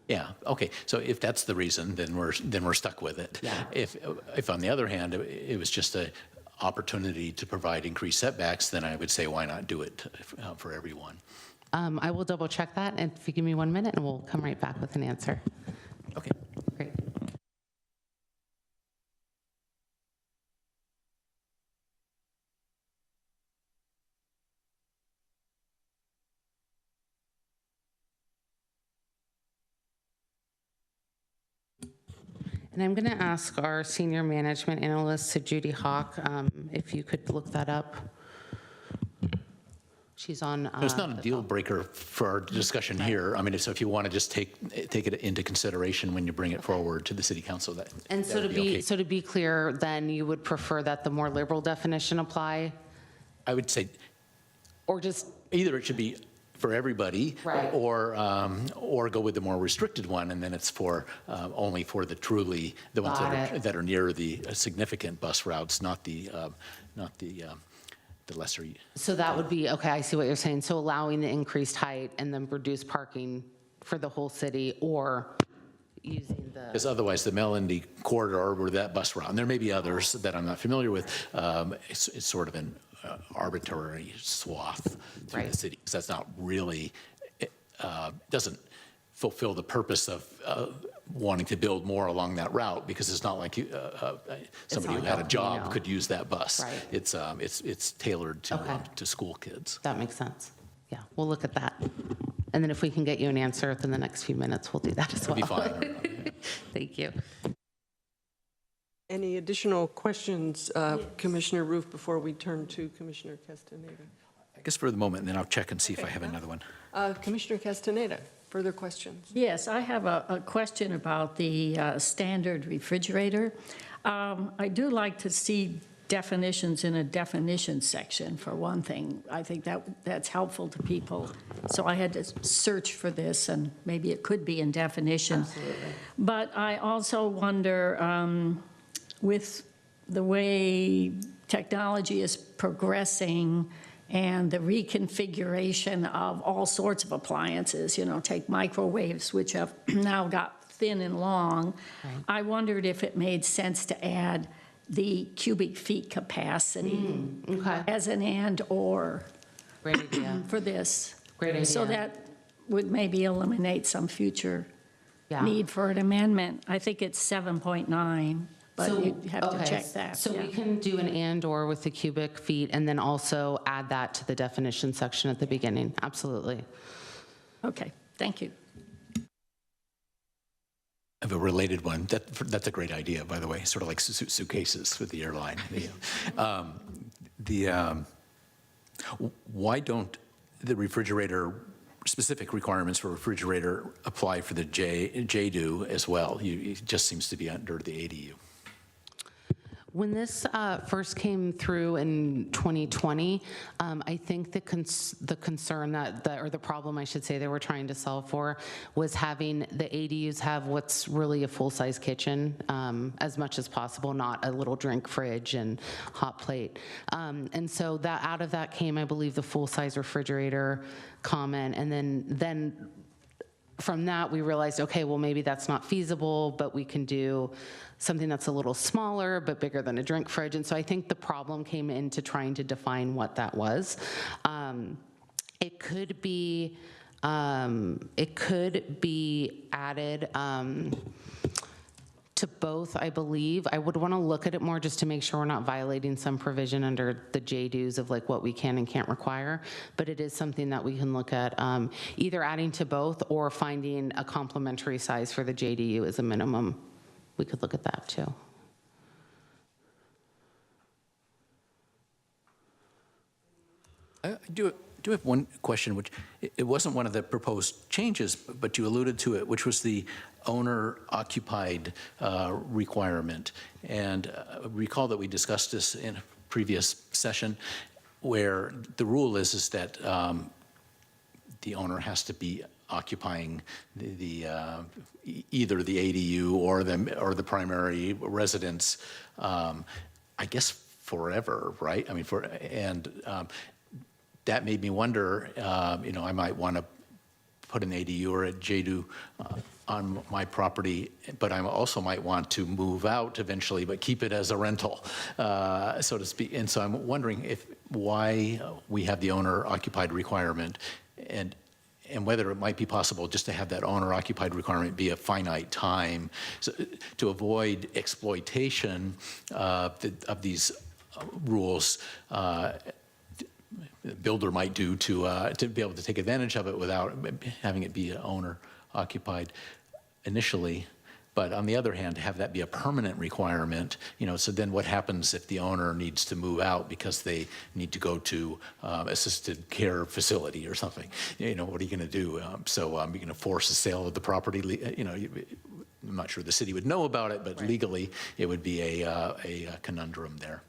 Yeah. Okay. So if that's the reason, then we're stuck with it. Yeah. If on the other hand it was just an opportunity to provide increased setbacks, then I would say why not do it for everyone. I will double check that, and if you give me 1 minute, and we'll come right back with an answer. Okay. Great. And I'm going to ask our senior management analyst, Judy Hawk, if you could look that up. She's on. It's not a deal breaker for our discussion here. I mean, so if you want to just take it into consideration when you bring it forward to the city council, that. And so to be clear, then you would prefer that the more liberal definition apply, I would say or just either it should be for everybody, Right. or go with the more restricted one, and then it's for only for the ones that are near the significant bus routes, not the lesser. So that would be, okay, I see what you're saying. So allowing the increased height and then reduced parking for the whole city, or using the. Because otherwise, the Melody corridor or that bus route, and there may be others that I'm not familiar with, it's sort of an arbitrary swath through the city, because that's not really, doesn't fulfill the purpose of wanting to build more along that route, because it's not like somebody who had a job could use that bus. Right. It's tailored to school kids. That makes sense. Yeah, we'll look at that. And then if we can get you an answer within the next few minutes, we'll do that as well. That'd be fine. Thank you. Any additional questions, Commissioner Roof, before we turn to Commissioner Castaneda? I guess for the moment, and then I'll check and see if I have another one. Commissioner Castaneda, further questions? Yes, I have a question about the standard refrigerator. I do like to see definitions in a definition section, for one thing. I think that's helpful to people. So I had to search for this, and maybe it could be in definition. Absolutely. But I also wonder, with the way technology is progressing and the reconfiguration of all sorts of appliances, take microwaves, which have now got thin and long. Right. I wondered if it made sense to add the cubic feet capacity Okay. as an and/or Great idea. for this. Great idea. So that would maybe eliminate some future Yeah. need for an amendment. I think it's 7.9, but So- you have to okay, check that. So yeah. we can do an and/or with the cubic feet, and then also add that to the definition section at the beginning. Absolutely. Okay, thank you. I have a related one. That's a great idea, by the way, sort of like suitcases with the airline. Why don't the refrigerator, specific requirements for refrigerator apply for the JDU as well. It just seems to be under the ADU. When this first came through in 2020, I think the concern or the problem, I should say, they were trying to solve for was having the ADUs have what's really a full-size kitchen as much as possible, not a little drink fridge and hot plate. And so that out of that came, I believe, the full-size refrigerator comment, and then from that, we realized, okay, well, maybe that's not feasible, but we can do something that's a little smaller but bigger than a drink fridge. And so I think the problem came into trying to define what that was. It could be added to both, I believe. I would want to look at it more just to make sure we're not violating some provision under the JDUs of like what we can and can't require. But it is something that we can look at, either adding to both or finding a complementary size for the JDU as a minimum. We could look at that too. I do have one question, which it wasn't one of the proposed changes, but you alluded to it, which was the owner-occupied requirement. And recall that we discussed this in a previous session, where the rule is that the owner has to be occupying either the ADU or the primary residence, I guess forever, right? I mean, that made me wonder, I might want to put an ADU or a JDU on my property, but I also might want to move out eventually, but keep it as a rental, so to speak. And so I'm wondering why we have the owner-occupied requirement, and whether it might be possible just to have that owner-occupied requirement be a finite time, so, to avoid exploitation of these rules. Builder might do to be able to take advantage of it without having it be owner-occupied initially. But on the other hand, have that be a permanent requirement, so then what happens if the owner needs to move out because they need to go to assisted care facility or something? What are you going to do? So you're going to force a sale of the property? I'm not sure the city would know about it, but legally it would be a conundrum there.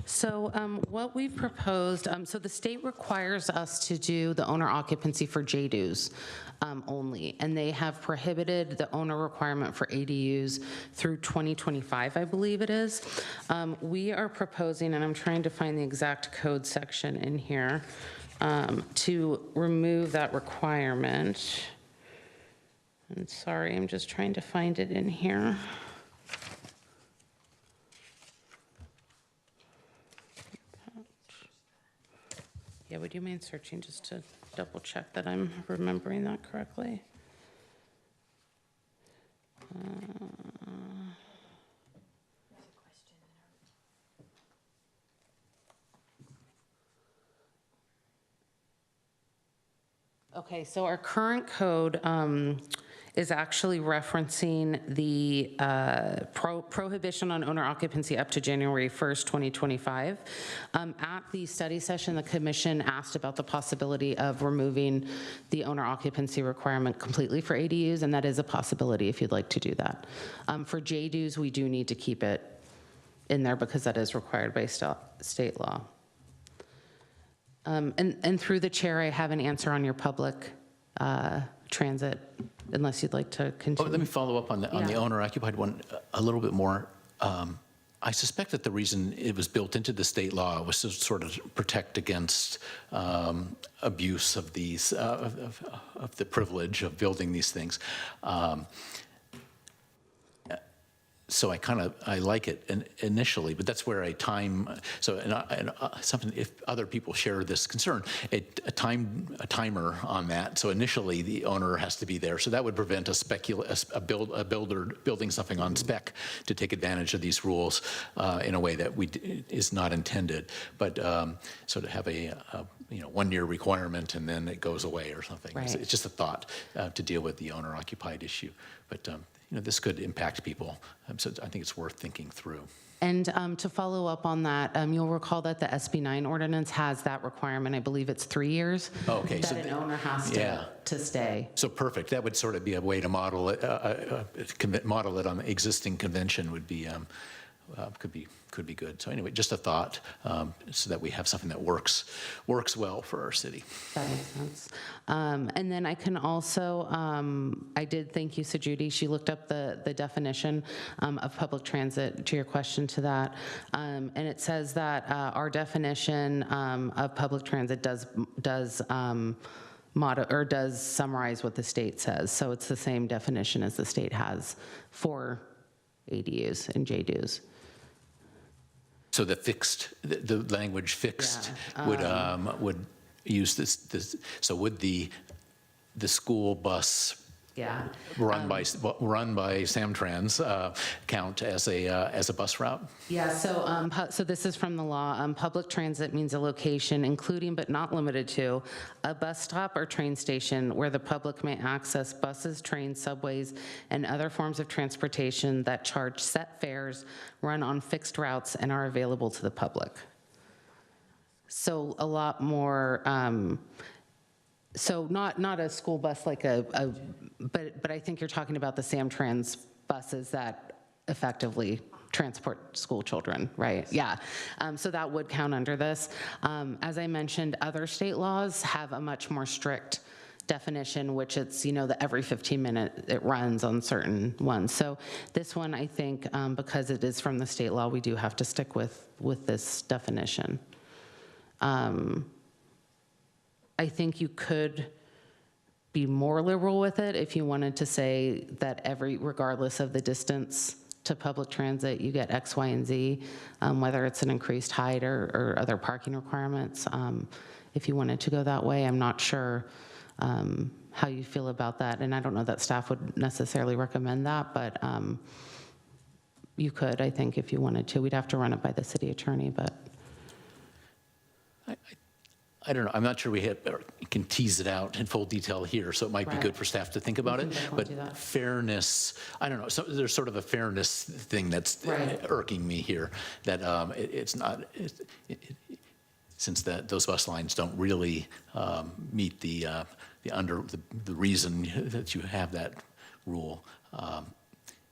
So what we've proposed, so the state requires us to do the owner occupancy for JDUs only, and they have prohibited the owner requirement for ADUs through 2025, I believe it is. We are proposing, and I'm trying to find the exact code section in here, to remove that requirement. And sorry, I'm just trying to find it in here. Yeah, would you mind searching just to double check that I'm remembering that correctly? Okay, so our current code is actually referencing the prohibition on owner occupancy up to January 1st, 2025. At the study session, the commission asked about the possibility of removing the owner occupancy requirement completely for ADUs, and that is a possibility if you'd like to do that. For JDUs, we do need to keep it in there because that is required by state law. And through the chair, I have an answer on your public transit, unless you'd like to continue. Let me follow up on the owner-occupied one a little bit more. I suspect that the reason it was built into the state law was to sort of protect against abuse of these of the privilege of building these things. So I like it initially, but that's where something, if other people share this concern, a timer on that. So initially the owner has to be there. So that would prevent a builder building something on spec to take advantage of these rules in a way that is not intended. But so to have a 1-year requirement and then it goes away or something. Right. It's just a thought to deal with the owner-occupied issue. But this could impact people, so I think it's worth thinking through. And to follow up on that, you'll recall that the SB 9 ordinance has that requirement. I believe it's 3 years. Okay, so That an owner has yeah. to stay. So perfect. That would sort of be a way to model it. Model it on the existing convention would be could be good. So anyway, just a thought, so that we have something that works well for our city. That makes sense. And then I can also, I did thank you, Judy. She looked up the definition of public transit, to your question to that. And it says that our definition of public transit does summarize what the state says. So it's the same definition as the state has for ADUs and JDUs. So the language fixed would use this. So would the school bus Yeah. run by Samtrans count as a bus route? Yeah, so this is from the law. Public transit means a location, including but not limited to, a bus stop or train station where the public may access buses, trains, subways, and other forms of transportation that charge set fares, run on fixed routes, and are available to the public. So a lot more, so not a school bus like but I think you're talking about the Samtrans buses that effectively transport school children, right? Yeah. So that would count under this. As I mentioned, other state laws have a much more strict definition, which it's, the every 15 minutes it runs on certain ones. So this one, I think, because it is from the state law, we do have to stick with this definition. I think you could be more liberal with it if you wanted to say that regardless of the distance to public transit, you get X, Y, and Z, whether it's an increased height or other parking requirements. If you wanted to go that way, I'm not sure how you feel about that. And I don't know that staff would necessarily recommend that, but you could, I think, if you wanted to. We'd have to run it by the city attorney, but. I don't know. I'm not sure we can tease it out in full detail here, so it might be good for staff to think about it. But fairness, I don't know. So there's sort of a fairness thing that's irking me here. That it's not, since those bus lines don't really meet the reason that you have that rule.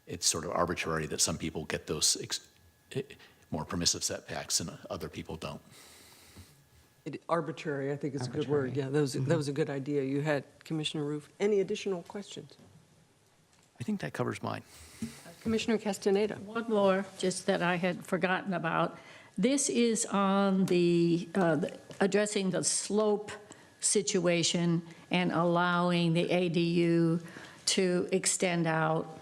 It's sort of arbitrary that some people get those more permissive setbacks and other people don't. Arbitrary, I think is a good word. Yeah, that was a good idea you had, Commissioner Roof. Any additional questions? I think that covers mine. Commissioner Castaneda. One more, just that I had forgotten about. This is on the addressing the slope situation and allowing the ADU to extend out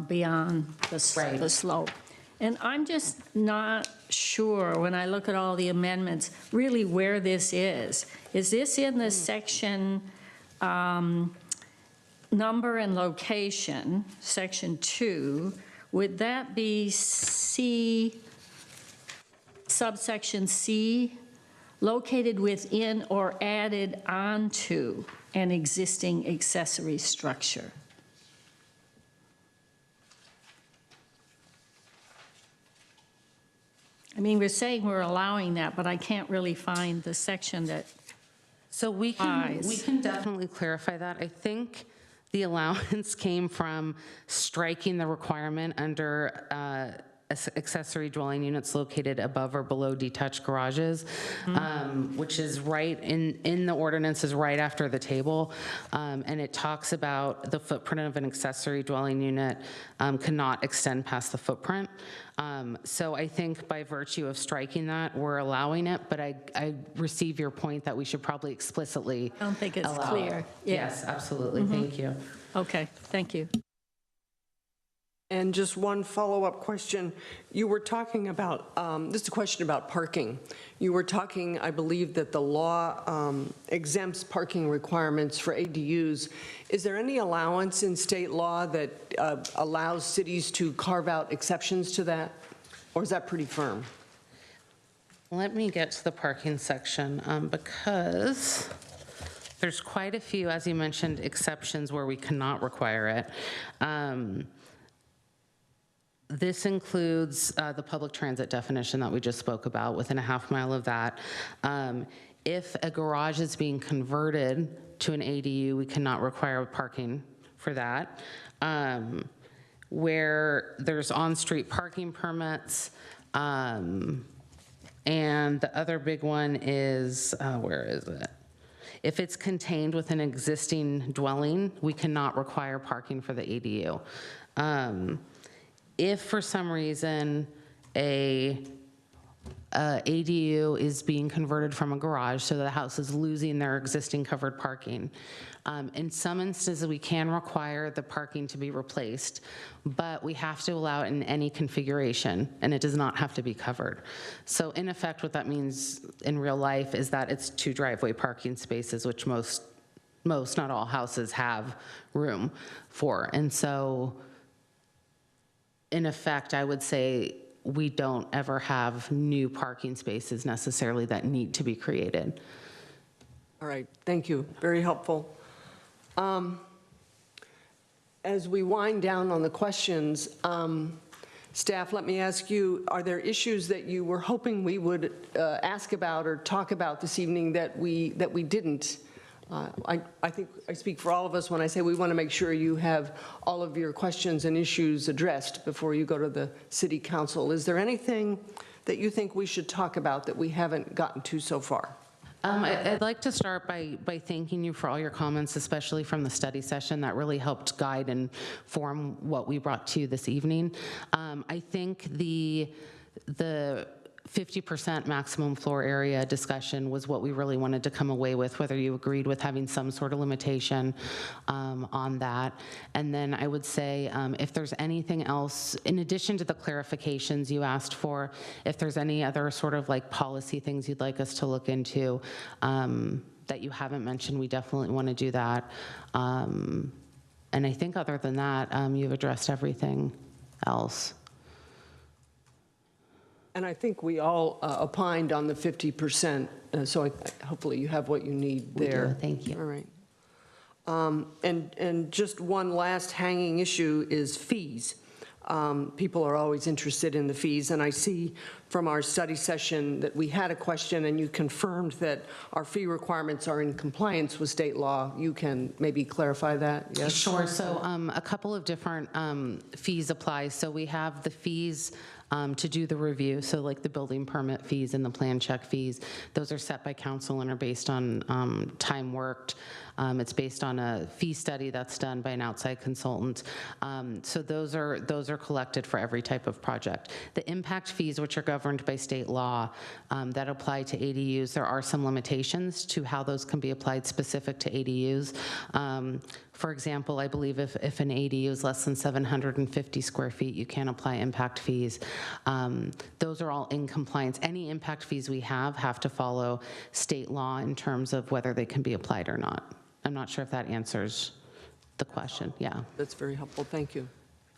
beyond the slope. And I'm just not sure, when I look at all the amendments, really where this is. Is this in the section number and location, section 2? Would that be C, subsection C, located within or added onto an existing accessory structure? I mean, we're saying we're allowing that, but I can't really find the section that. So we can definitely clarify that. I think the allowance came from striking the requirement under accessory dwelling units located above or below detached garages, which is right in the ordinance, is right after the table. And it talks about the footprint of an accessory dwelling unit cannot extend past the footprint. So I think by virtue of striking that, we're allowing it, but I receive your point that we should probably explicitly I don't think it's allow clear. it. Yeah. Yes, absolutely. Thank you. Okay, thank you. And just one follow-up question. You were talking about, this is a question about parking. You were talking, I believe, that the law exempts parking requirements for ADUs. Is there any allowance in state law that allows cities to carve out exceptions to that? Or is that pretty firm? Let me get to the parking section because there's quite a few, as you mentioned, exceptions where we cannot require it. This includes the public transit definition that we just spoke about, within a half mile of that. If a garage is being converted to an ADU, we cannot require parking for that. Where there's on-street parking permits, and the other big one is, where is it? If it's contained within an existing dwelling, we cannot require parking for the ADU. If for some reason ADU is being converted from a garage, so the house is losing their existing covered parking. In some instances, we can require the parking to be replaced, but we have to allow it in any configuration, and it does not have to be covered. So in effect, what that means in real life is that it's 2 driveway parking spaces, which most, not all houses have room for. And so in effect, I would say we don't ever have new parking spaces necessarily that need to be created. All right, thank you, very helpful. As we wind down on the questions, staff, let me ask you, are there issues that you were hoping we would ask about or talk about this evening that we didn't? I think I speak for all of us when I say we want to make sure you have all of your questions and issues addressed before you go to the city council. Is there anything that you think we should talk about that we haven't gotten to so far? I'd like to start by thanking you for all your comments, especially from the study session. That really helped guide and form what we brought to you this evening. I think the 50% maximum floor area discussion was what we really wanted to come away with, whether you agreed with having some sort of limitation on that. And then I would say if there's anything else, in addition to the clarifications you asked for, if there's any other sort of like policy things you'd like us to look into that you haven't mentioned, we definitely want to do that. And I think other than that, you've addressed everything else. And I think we all opined on the 50%, so hopefully you have what you need We do, there. thank you. All right. And just one last hanging issue is fees. People are always interested in the fees, and I see from our study session that we had a question and you confirmed that our fee requirements are in compliance with state law. You can maybe clarify that, yes? Sure, so a couple of different fees apply. So we have the fees to do the review, so like the building permit fees and the plan check fees. Those are set by council and are based on time worked. It's based on a fee study that's done by an outside consultant. So those are collected for every type of project. The impact fees, which are governed by state law, that apply to ADUs, there are some limitations to how those can be applied specific to ADUs. For example, I believe if an ADU is less than 750 square feet, you can apply impact fees. Those are all in compliance. Any impact fees we have to follow state law in terms of whether they can be applied or not. I'm not sure if that answers the question, yeah. That's very helpful, thank you.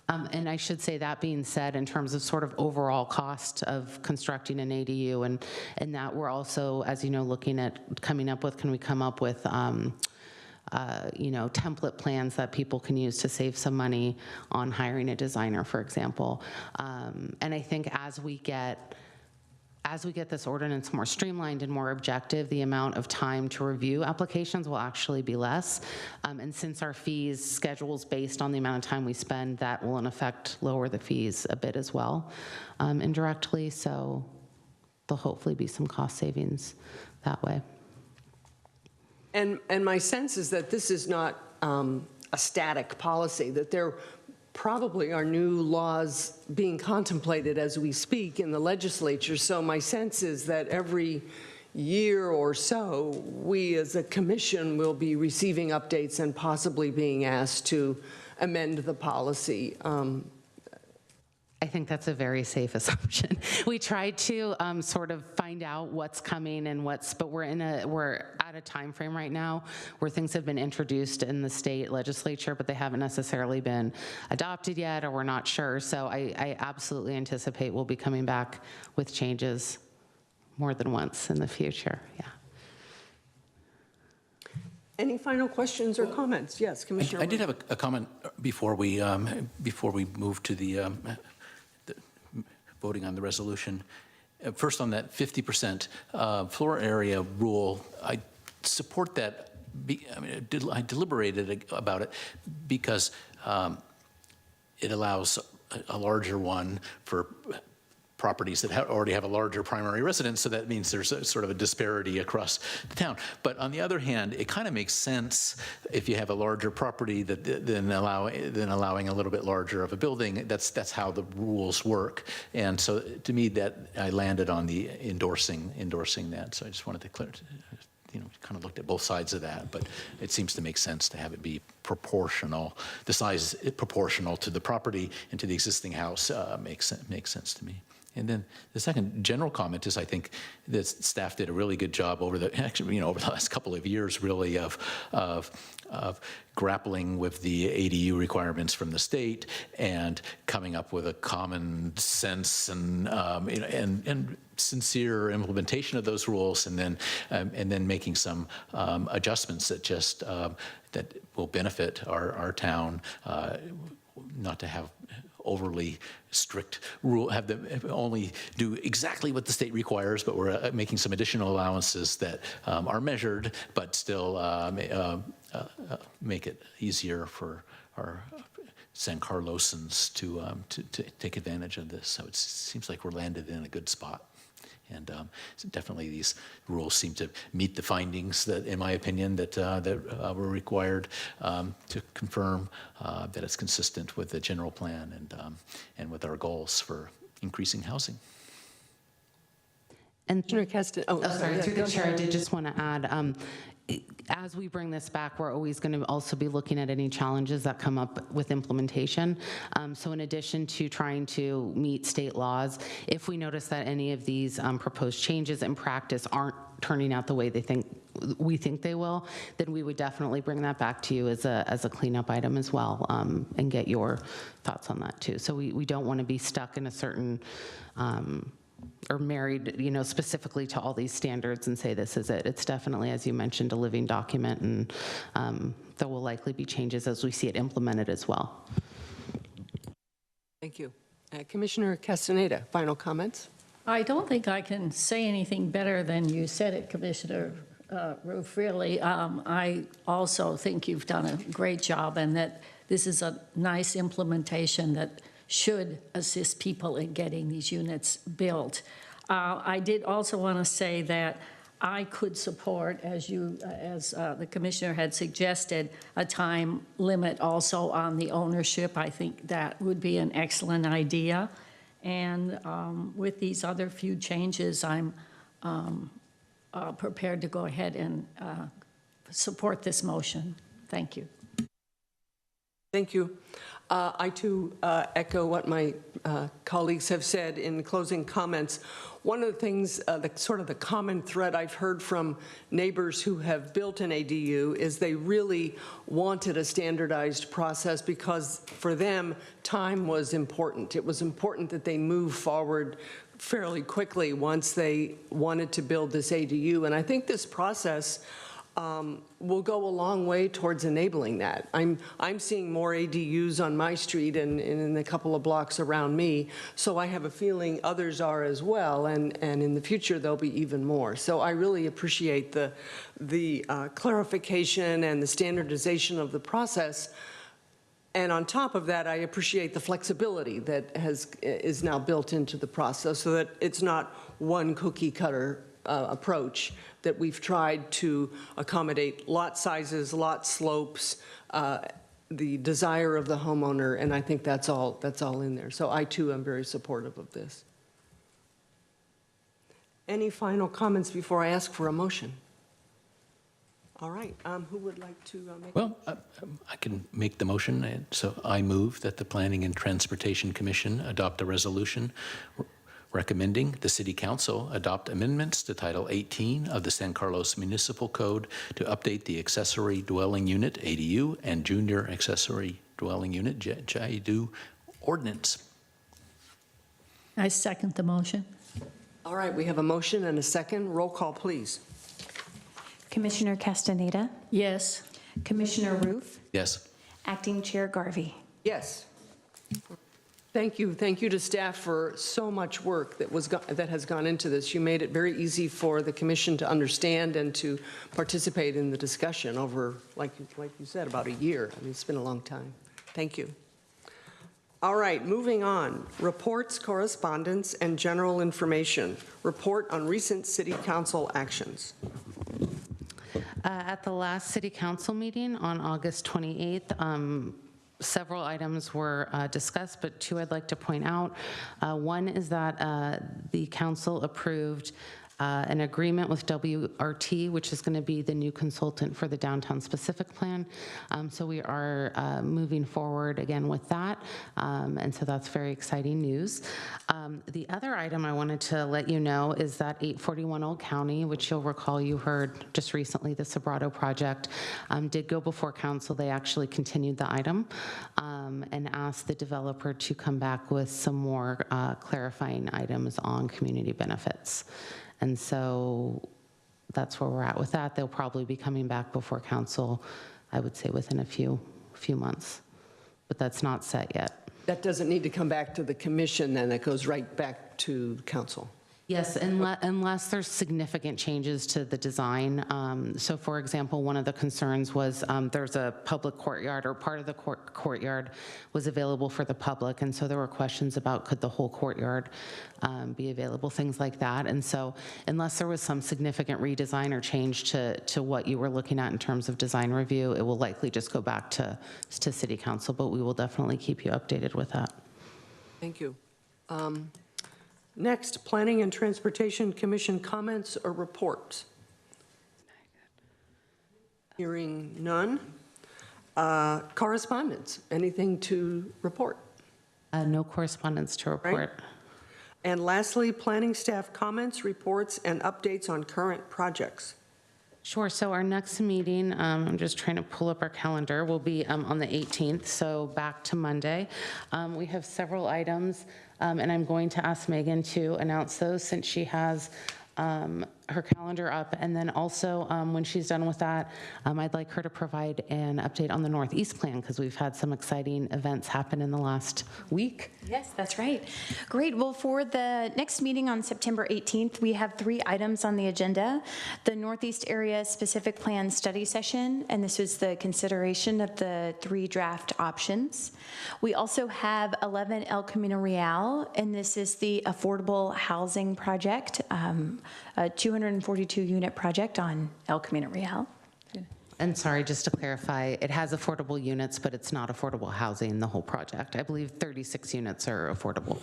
And I should say, that being said, in terms of sort of overall cost of constructing an ADU, and that we're also, as you know, looking at coming up with, can we come up with template plans that people can use to save some money on hiring a designer, for example. And I think as we get this ordinance more streamlined and more objective, the amount of time to review applications will actually be less. And since our fees schedule is based on the amount of time we spend, that will in effect lower the fees a bit as well, indirectly. So there'll hopefully be some cost savings that way. And my sense is that this is not a static policy, that there probably are new laws being contemplated as we speak in the legislature. So my sense is that every year or so, we as a commission will be receiving updates and possibly being asked to amend the policy. I think that's a very safe assumption. We tried to sort of find out what's coming and but we're at a time frame right now where things have been introduced in the state legislature, but they haven't necessarily been adopted yet, or we're not sure. So I absolutely anticipate we'll be coming back with changes more than once in the future, yeah. Any final questions or comments? Yes, Commissioner. I did have a comment before we move to the voting on the resolution. First, on that 50% floor area rule, I support that. I deliberated about it because it allows a larger one for properties that already have a larger primary residence, so that means there's sort of a disparity across the town. But on the other hand, it kind of makes sense if you have a larger property than allowing a little bit larger of a building. That's how the rules work. And so to me, that I landed on the endorsing that. So I just wanted to clear, kind of looked at both sides of that, but it seems to make sense to have it be proportional. The size proportional to the property and to the existing house makes sense to me. And then the second general comment is I think that staff did a really good job over the last couple of years, really, of grappling with the ADU requirements from the state and coming up with a common sense and sincere implementation of those rules, and then making some adjustments that will benefit our town, not to have overly strict rule, have them only do exactly what the state requires, but we're making some additional allowances that are measured, but still make it easier for our San Carlosans to take advantage of this. So it seems like we're landed in a good spot. And so definitely these rules seem to meet the findings that, in my opinion, that were required to confirm that it's consistent with the general plan and with our goals for increasing housing. And Commissioner Keston, sorry, through the chair, I did just want to add, as we bring this back, we're always going to also be looking at any challenges that come up with implementation. So in addition to trying to meet state laws, if we notice that any of these proposed changes in practice aren't turning out the way we think they will, then we would definitely bring that back to you as a cleanup item as well, and get your thoughts on that too. So we don't want to be stuck in a certain or married, specifically to all these standards and say this is it. It's definitely, as you mentioned, a living document, and there will likely be changes as we see it implemented as well. Thank you. Commissioner Castaneda, final comments? I don't think I can say anything better than you said it, Commissioner Roof, really. I also think you've done a great job, and that this is a nice implementation that should assist people in getting these units built. I did also want to say that I could support, as the commissioner had suggested, a time limit also on the ownership. I think that would be an excellent idea. And with these other few changes, I'm prepared to go ahead and support this motion. Thank you. Thank you. I, too, echo what my colleagues have said in closing comments. One of the things, the common thread I've heard from neighbors who have built an ADU is they really wanted a standardized process because for them, time was important. It was important that they move forward fairly quickly once they wanted to build this ADU. And I think this process will go a long way towards enabling that. I'm seeing more ADUs on my street and in the couple of blocks around me, so I have a feeling others are as well, and in the future there'll be even more. So I really appreciate the clarification and the standardization of the process. And on top of that, I appreciate the flexibility that is now built into the process so that it's not one cookie cutter approach, that we've tried to accommodate lot sizes, lot slopes, the desire of the homeowner, and I think that's all in there. So I too am very supportive of this. Any final comments before I ask for a motion? All right, who would like to make? Well, I can make the motion. So I move that the Planning and Transportation Commission adopt a resolution recommending the City Council adopt amendments to Title 18 of the San Carlos Municipal Code to update the accessory dwelling unit, ADU, and junior accessory dwelling unit, JDU, ordinance. I second the motion. All right, we have a motion and a second. Roll call, please. Commissioner Castaneda, Yes. Commissioner Roof, Yes. Acting Chair Garvey. Yes. Thank you. Thank you to staff for so much work that has gone into this. You made it very easy for the commission to understand and to participate in the discussion over, like you said, about a year. I mean, it's been a long time. Thank you. All right, moving on. Reports, correspondence, and general information. Report on recent city council actions. At the last city council meeting on August 28th, several items were discussed, but two I'd like to point out. One is that the council approved an agreement with WRT, which is going to be the new consultant for the downtown specific plan. So we are moving forward again with that. And so that's very exciting news. The other item I wanted to let you know is that 841 Old County, which you'll recall you heard just recently, the Sobrato project, did go before council. They actually continued the item and asked the developer to come back with some more clarifying items on community benefits. And so that's where we're at with that. They'll probably be coming back before council, I would say within a few months, but that's not set yet. That doesn't need to come back to the commission, then it goes right back to council. Yes, unless there's significant changes to the design. So for example, one of the concerns was there's a public courtyard, or part of the courtyard was available for the public. And so there were questions about could the whole courtyard be available, things like that. And so unless there was some significant redesign or change to what you were looking at in terms of design review, it will likely just go back to city council, but we will definitely keep you updated with that. Thank you. Next, Planning and Transportation Commission comments or reports. Hearing none. Correspondence, anything to report? No correspondence to report. Right. And lastly, planning staff comments, reports, and updates on current projects. Sure, so our next meeting, I'm just trying to pull up our calendar, will be on the 18th, so back to Monday. We have several items, and I'm going to ask Megan to announce those since she has her calendar up. And then also, when she's done with that, I'd like her to provide an update on the Northeast Plan, because we've had some exciting events happen in the last week. Yes, that's right. Great. Well, for the next meeting on September 18th, we have 3 items on the agenda. The Northeast Area Specific Plan Study Session, and this was the consideration of the 3 draft options. We also have 11 El Camino Real, and this is the affordable housing project, a 242-unit project on El Camino Real. And sorry, just to clarify, it has affordable units, but it's not affordable housing, the whole project. I believe 36 units are affordable.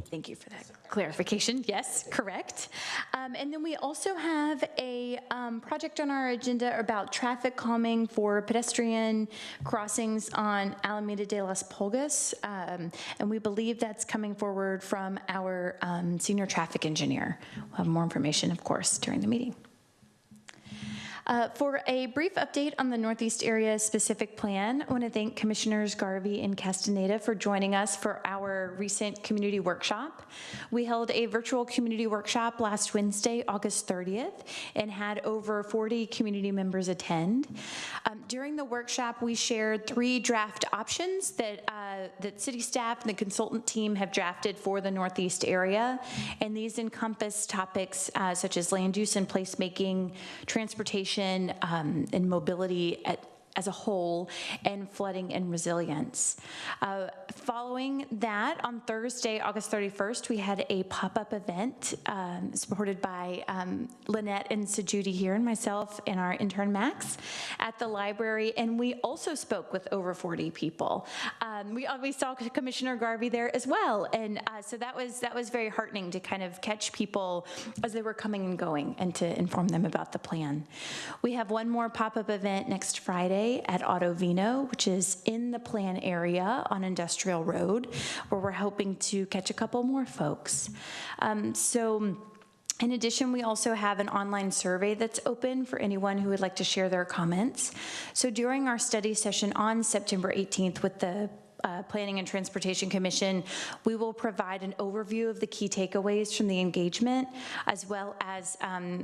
Thank you for that clarification. Yes, correct. And then we also have a project on our agenda about traffic calming for pedestrian crossings on Alameda de las Pulgas. And we believe that's coming forward from our senior traffic engineer. We'll have more information, of course, during the meeting. For a brief update on the Northeast Area Specific Plan, I want to thank Commissioners Garvey and Castaneda for joining us for our recent community workshop. We held a virtual community workshop last Wednesday, August 30th, and had over 40 community members attend. During the workshop, we shared 3 draft options that city staff and the consultant team have drafted for the Northeast area, and these encompass topics such as land use and placemaking, transportation, and mobility as a whole, and flooding and resilience. Following that, on Thursday, August 31st, we had a pop-up event supported by Lynette and Sajudi here, and myself and our intern Max at the library, and we also spoke with over 40 people. We saw Commissioner Garvey there as well, and so that was very heartening to kind of catch people as they were coming and going and to inform them about the plan. We have one more pop-up event next Friday at Auto Vino, which is in the plan area on Industrial Road, where we're hoping to catch a couple more folks. In addition, we also have an online survey that's open for anyone who would like to share their comments. So during our study session on September 18th with the Planning and Transportation Commission, we will provide an overview of the key takeaways from the engagement, as well as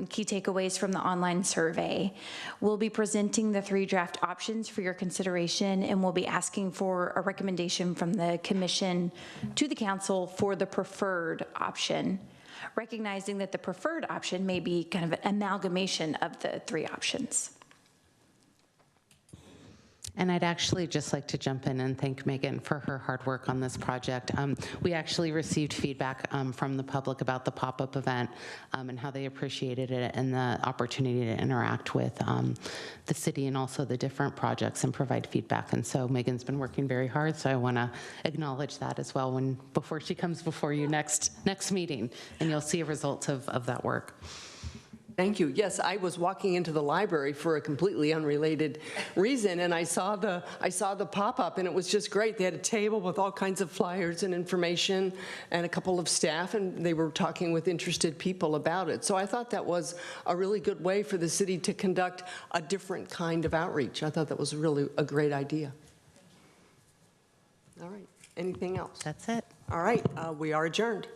key takeaways from the online survey. We'll be presenting the 3 draft options for your consideration, and we'll be asking for a recommendation from the commission to the council for the preferred option, recognizing that the preferred option may be kind of an amalgamation of the 3 options. And I'd actually just like to jump in and thank Megan for her hard work on this project. We actually received feedback from the public about the pop-up event and how they appreciated it and the opportunity to interact with the city and also the different projects and provide feedback. And so Megan's been working very hard, so I want to acknowledge that as well before she comes before you next meeting, and you'll see a result of that work. Thank you. Yes, I was walking into the library for a completely unrelated reason, and I saw the pop-up, and it was just great. They had a table with all kinds of flyers and information, and a couple of staff, and they were talking with interested people about it. So I thought that was a really good way for the city to conduct a different kind of outreach. I thought that was really a great idea. All right. Anything else? That's it. All right. We are adjourned.